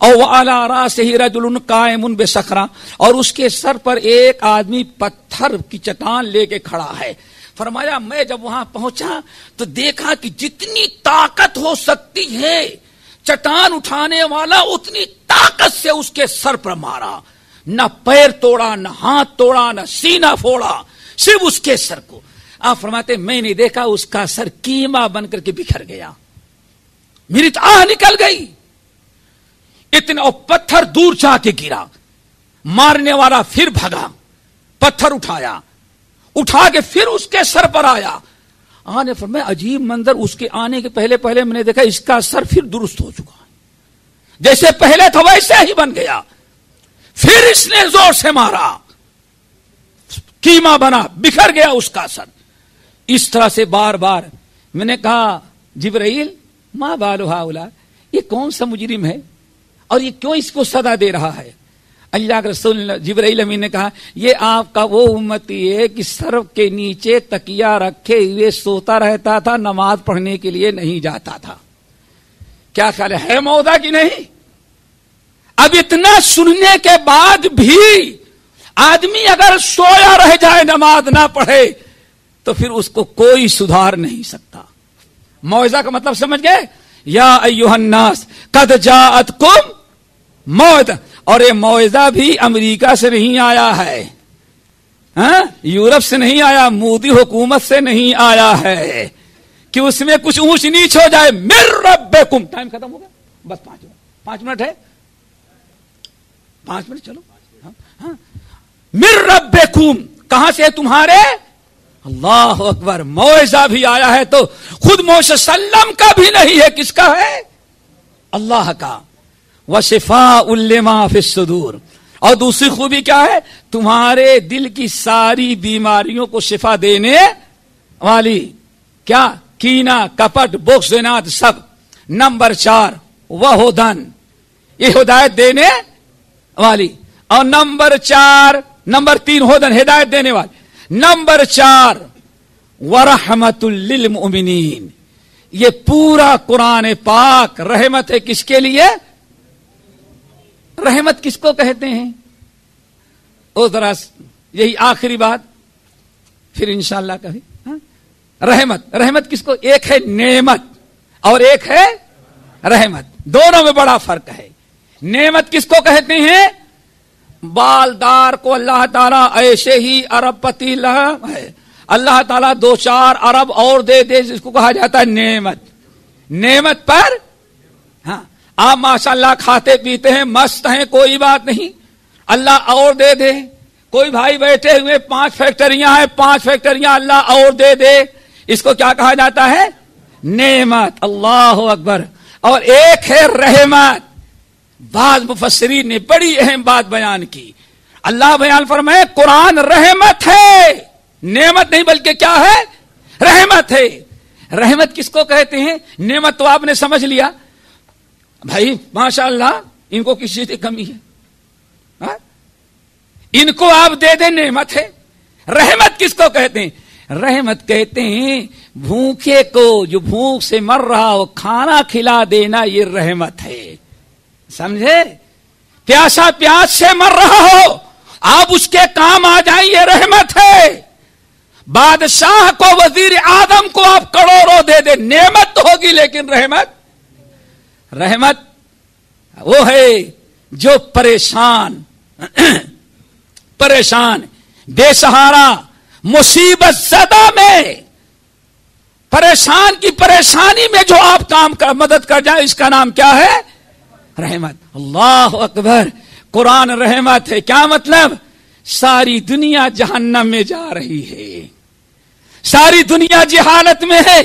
اور وعلی راسہ رجل قائم بصخرہ، اور اس کے سر پر ایک آدمی پتھر کی چٹان لے کے کھڑا ہے. فرمایا میں جب وہاں پہنچا تو دیکھا کہ جتنی طاقت ہو سکتی ہے چٹان اٹھانے والا اتنی طاقت سے اس کے سر پر مارا. نہ پیر توڑا، نہ ہاتھ توڑا، نہ سینہ پھوڑا، صرف اس کے سر کو. آپ فرماتے میں نے دیکھا اس کا سر کیما بن کر کے بکھر گیا، میری تو آہ نکل گئی. اتنا اور پتھر دور جا کے گرا. مارنے والا پھر بھگا، پتھر اٹھا کے پھر اس کے سر پر آیا. آنے فرمایا عجیب منظر، اس کے آنے کے پہلے میں نے دیکھا اس کا سر پھر درست ہو چکا ہے، جیسے پہلے تھا ویسے ہی بن گیا. پھر اس نے زور سے مارا، کیما بنا، بکھر گیا اس کا سر. اس طرح سے بار بار. میں نے کہا جبرائیل ما بال ہؤلاء، یہ کون سا مجرم ہے اور یہ کیوں اس کو سزا دے رہا ہے؟ اللہ کے رسول جبرائیل امین نے کہا یہ آپ کا وہ امتی ہے کہ سر کے نیچے تکیہ رکھے ہوئے سوتا رہتا تھا، نماز پڑھنے کے لیے نہیں جاتا تھا. کیا خیال ہے موضوع کی نہیں؟ اب اتنا سننے کے بعد بھی آدمی اگر سویا رہ جائے نماز نہ پڑھے تو پھر اس کو کوئی سدھار نہیں سکتا. موعظہ کا مطلب سمجھ گئے؟ یا ایھا الناس قد جاءتکم موعظہ. اور یہ موعظہ بھی امریکہ سے نہیں آیا ہے، یورپ سے نہیں آیا، مودی حکومت سے نہیں آیا ہے کہ اس میں کچھ اونچ نیچ ہو جائے. من ربکم. ٹائم ختم ہو گیا، بس 5 منٹ ہے. 5 منٹ چلو. من ربکم، کہاں سے تمہارے؟ اللہ اکبر. موعظہ بھی آیا ہے تو خود محمد صلی اللہ علیہ وسلم کا بھی نہیں ہے، کس کا ہے؟ اللہ کا. وشفاء لما فی الصدور، اور دوسری خوبی کیا ہے؟ تمہارے دل کی ساری بیماریوں کو شفا دینے والی. کیا؟ کینہ، کپٹ، بغض، اناد، سب. نمبر 4 وہدن، یہ ہدایت دینے والی. اور نمبر 3 ہدن، ہدایت دینے والی. نمبر 4 ورحمت للمؤمنین، یہ پورا قرآن پاک رحمت ہے. کس کے لیے؟ رحمت کس کو کہتے ہیں؟ او ذرا یہی آخری بات، پھر انشاءاللہ کبھی. رحمت کس کو؟ ایک ہے نعمت اور ایک ہے رحمت، دونوں میں بڑا فرق ہے. نعمت کس کو کہتے ہیں؟ بالدار کو اللہ تعالیٰ ایسے ہی ارب پتی ہے، اللہ تعالیٰ 2-4 ارب اور دے دے، جس کو کہا جاتا ہے نعمت. نعمت پر ہاں آپ ماشاءاللہ کھاتے پیتے ہیں، مست ہیں، کوئی بات نہیں، اللہ اور دے دے. کوئی بھائی بیٹھے ہوئے 5 فیکٹریاں ہیں، 5 فیکٹریاں اللہ اور دے دے، اس کو کیا کہا جاتا ہے؟ نعمت. اللہ اکبر. اور ایک ہے رحمت. بعض مفسرین نے بڑی اہم بات بیان کی. اللہ بیان فرمائے قرآن رحمت ہے، نعمت نہیں بلکہ کیا ہے؟ رحمت ہے. رحمت کس کو کہتے ہیں؟ نعمت تو آپ نے سمجھ لیا بھائی، ماشاءاللہ ان کو کسی سے کمی ہے، ان کو آپ دے دیں، نعمت ہے. رحمت کس کو کہتے ہیں؟ رحمت کہتے ہیں بھوکے کو، جو بھوک سے مر رہا ہو، کھانا کھلا دینا، یہ رحمت ہے. سمجھے؟ پیاسا پیاس سے مر رہا ہو، آپ اس کے کام آ جائیں، یہ رحمت ہے. بادشاہ کو، وزیر اعظم کو آپ کروڑوں دے دیں، نعمت تو ہوگی لیکن رحمت وہ ہے جو پریشان بے سہارا، مصیبت زدہ میں، پریشان کی پریشانی میں جو آپ کام کا مدد کر جائے، اس کا نام کیا ہے؟ رحمت. اللہ اکبر. قرآن رحمت ہے. کیا مطلب؟ ساری دنیا جہنم میں جا رہی ہے، ساری دنیا جہالت میں ہے،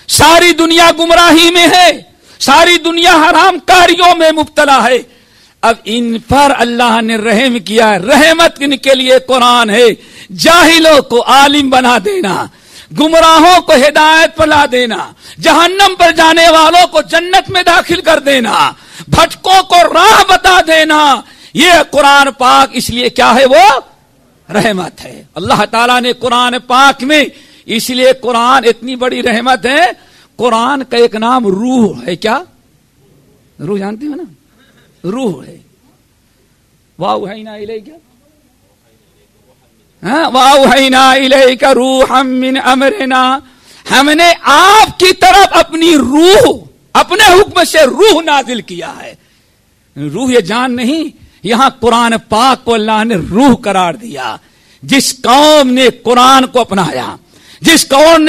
ساری دنیا گمراہی میں ہے، ساری دنیا حرام کاریوں میں مبتلا ہے. اب ان پر اللہ نے رحم کیا. رحمت ان کے لیے قرآن ہے. جاہلوں کو عالم بنا دینا، گمراہوں کو ہدایت پر لا دینا، جہنم پر جانے والوں کو جنت میں داخل کر دینا، بھٹکوں کو راہ بتا دینا. یہ قرآن پاک اس لیے کیا ہے؟ وہ رحمت ہے. اللہ تعالیٰ نے قرآن پاک میں، اس لیے قرآن اتنی بڑی رحمت ہے. قرآن کا ایک نام روح ہے. کیا؟ روح جانتے ہو نا؟ روح ہے. وَأَوْحَيْنَا إِلَيْكَ وَأَوْحَيْنَا إِلَيْكَ رُوحًا مِّنْ أَمْرِنَا، ہم نے آپ کی طرف اپنی روح، اپنے حکم سے روح نازل کیا ہے. روح یہ جان نہیں، یہاں قرآن پاک کو اللہ نے روح قرار دیا. جس قوم نے قرآن کو اپنایا، جس قوم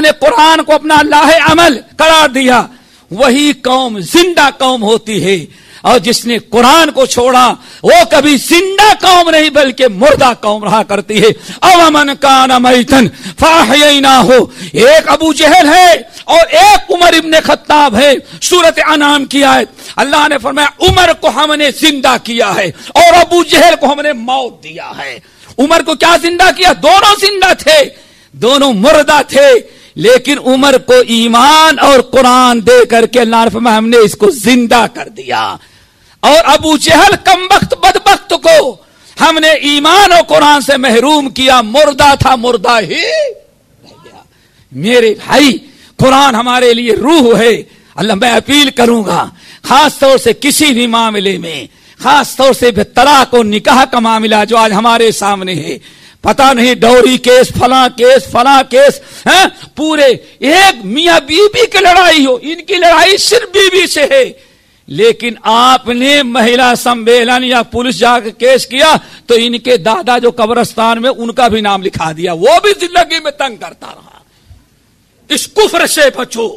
نے قرآن کو اپنا لاہ عمل قرار دیا، وہی قوم زندہ قوم ہوتی ہے. اور جس نے قرآن کو چھوڑا وہ کبھی زندہ قوم نہیں بلکہ مردہ قوم رہا کرتی ہے. اومن کان میتن فاحییناہ، ایک ابو جہل ہے اور ایک عمر ابن خطاب ہے. سورۃ انعام کی آیت، اللہ نے فرمایا عمر کو ہم نے زندہ کیا ہے اور ابو جہل کو ہم نے موت دیا ہے. عمر کو کیا زندہ کیا؟ دونوں زندہ تھے، دونوں مردہ تھے، لیکن عمر کو ایمان اور قرآن دے کر کے اللہ نے فرمایا ہم نے اس کو زندہ کر دیا. اور ابو جہل کمبخت بدبخت کو ہم نے ایمان اور قرآن سے محروم کیا، مردہ تھا، مردہ ہی رہ گیا. میرے بھائی، قرآن ہمارے لیے روح ہے. اللہ، میں اپیل کروں گا خاص طور سے کسی بھی معاملے میں، خاص طور سے طلاق و نکاح کا معاملہ جو آج ہمارے سامنے ہے، پتہ نہیں ڈوری کیس، فلاں کیس، پورے ایک میاں بیوی کی لڑائی ہو، ان کی لڑائی صرف بیوی سے ہے، لیکن آپ نے مہیلا سمیلن یا پولیس جا کے کیس کیا تو ان کے دادا جو قبرستان میں، ان کا بھی نام لکھا دیا. وہ بھی زندگی میں تنگ کرتا رہا. اس کفر سے بچو،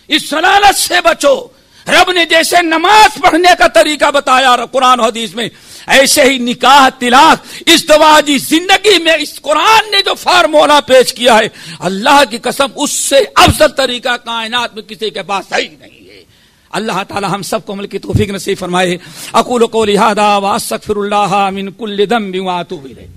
اس ضلالت سے بچو. رب نے جیسے نماز پڑھنے کا طریقہ بتایا قرآن و حدیث میں، ایسے ہی نکاح، طلاق، ازدواجی زندگی میں اس قرآن نے جو فارمولہ پیش کیا ہے، اللہ کی قسم اس سے افضل طریقہ کائنات میں کسی کے پاس ہے ہی نہیں ہے۔ اللہ تعالی ہم سب کو عمل کی توفیق نصیب فرمائے۔ اقول قولی ھذا واستغفر اللہ من کل ذنب واتوب الیہ۔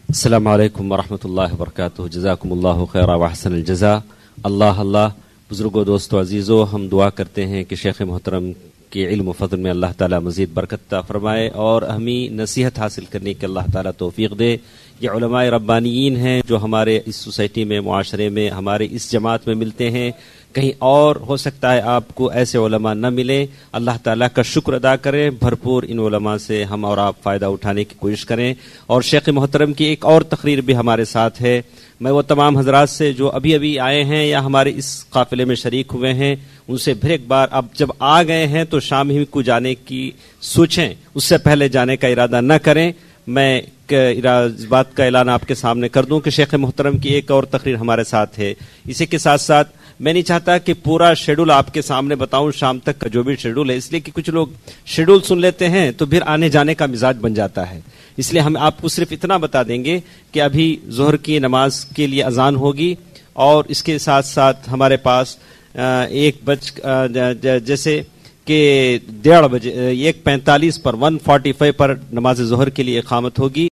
السلام علیکم ورحمۃ اللہ وبرکاتہ۔ جزاکم اللہ خیرا واحسن الجزا۔ اللہ بزرگوں، دوستو، عزیزو، ہم دعا کرتے ہیں کہ شیخ محترم کے علم و فضل میں اللہ تعالیٰ مزید برکت عطا فرمائے اور ہمیں نصیحت حاصل کرنے کے اللہ تعالیٰ توفیق دے۔ یہ علماء ربانیین ہیں جو ہمارے اس سوسائٹی میں، معاشرے میں، ہمارے اس جماعت میں ملتے ہیں، کہیں اور ہو سکتا ہے آپ کو ایسے علماء نہ ملیں۔ اللہ تعالیٰ کا شکر ادا کریں، بھرپور ان علماء سے ہم اور آپ فائدہ اٹھانے کی کوشش کریں۔ اور شیخ محترم کی ایک اور تقریر بھی ہمارے ساتھ ہے۔ میں وہ تمام حضرات سے جو ابھی آئے ہیں یا ہمارے اس قافلے میں شریک ہوئے ہیں ان سے پھر ایک بار، اب جب آ گئے ہیں تو شام ہی کو جانے کی سوچیں، اس سے پہلے جانے کا ارادہ نہ کریں۔ میں اس بات کا اعلان آپ کے سامنے کر دوں کہ شیخ محترم کی ایک اور تقریر ہمارے ساتھ ہے۔ اسی کے ساتھ ساتھ میں نہیں چاہتا کہ پورا شیڈول آپ کے سامنے بتاؤں، شام تک کا جو بھی شیڈول ہے، اس لیے کہ کچھ لوگ شیڈول سن لیتے ہیں تو پھر آنے جانے کا مزاج بن جاتا ہے۔ اس لیے ہم آپ کو صرف اتنا بتا دیں گے کہ ابھی ظہر کی نماز کے لیے اذان ہوگی اور اس کے ساتھ ساتھ ہمارے پاس 1 جیسے کہ 1:30 1:45 پر 1:45 پر نماز ظہر کے لیے اقامت ہوگی۔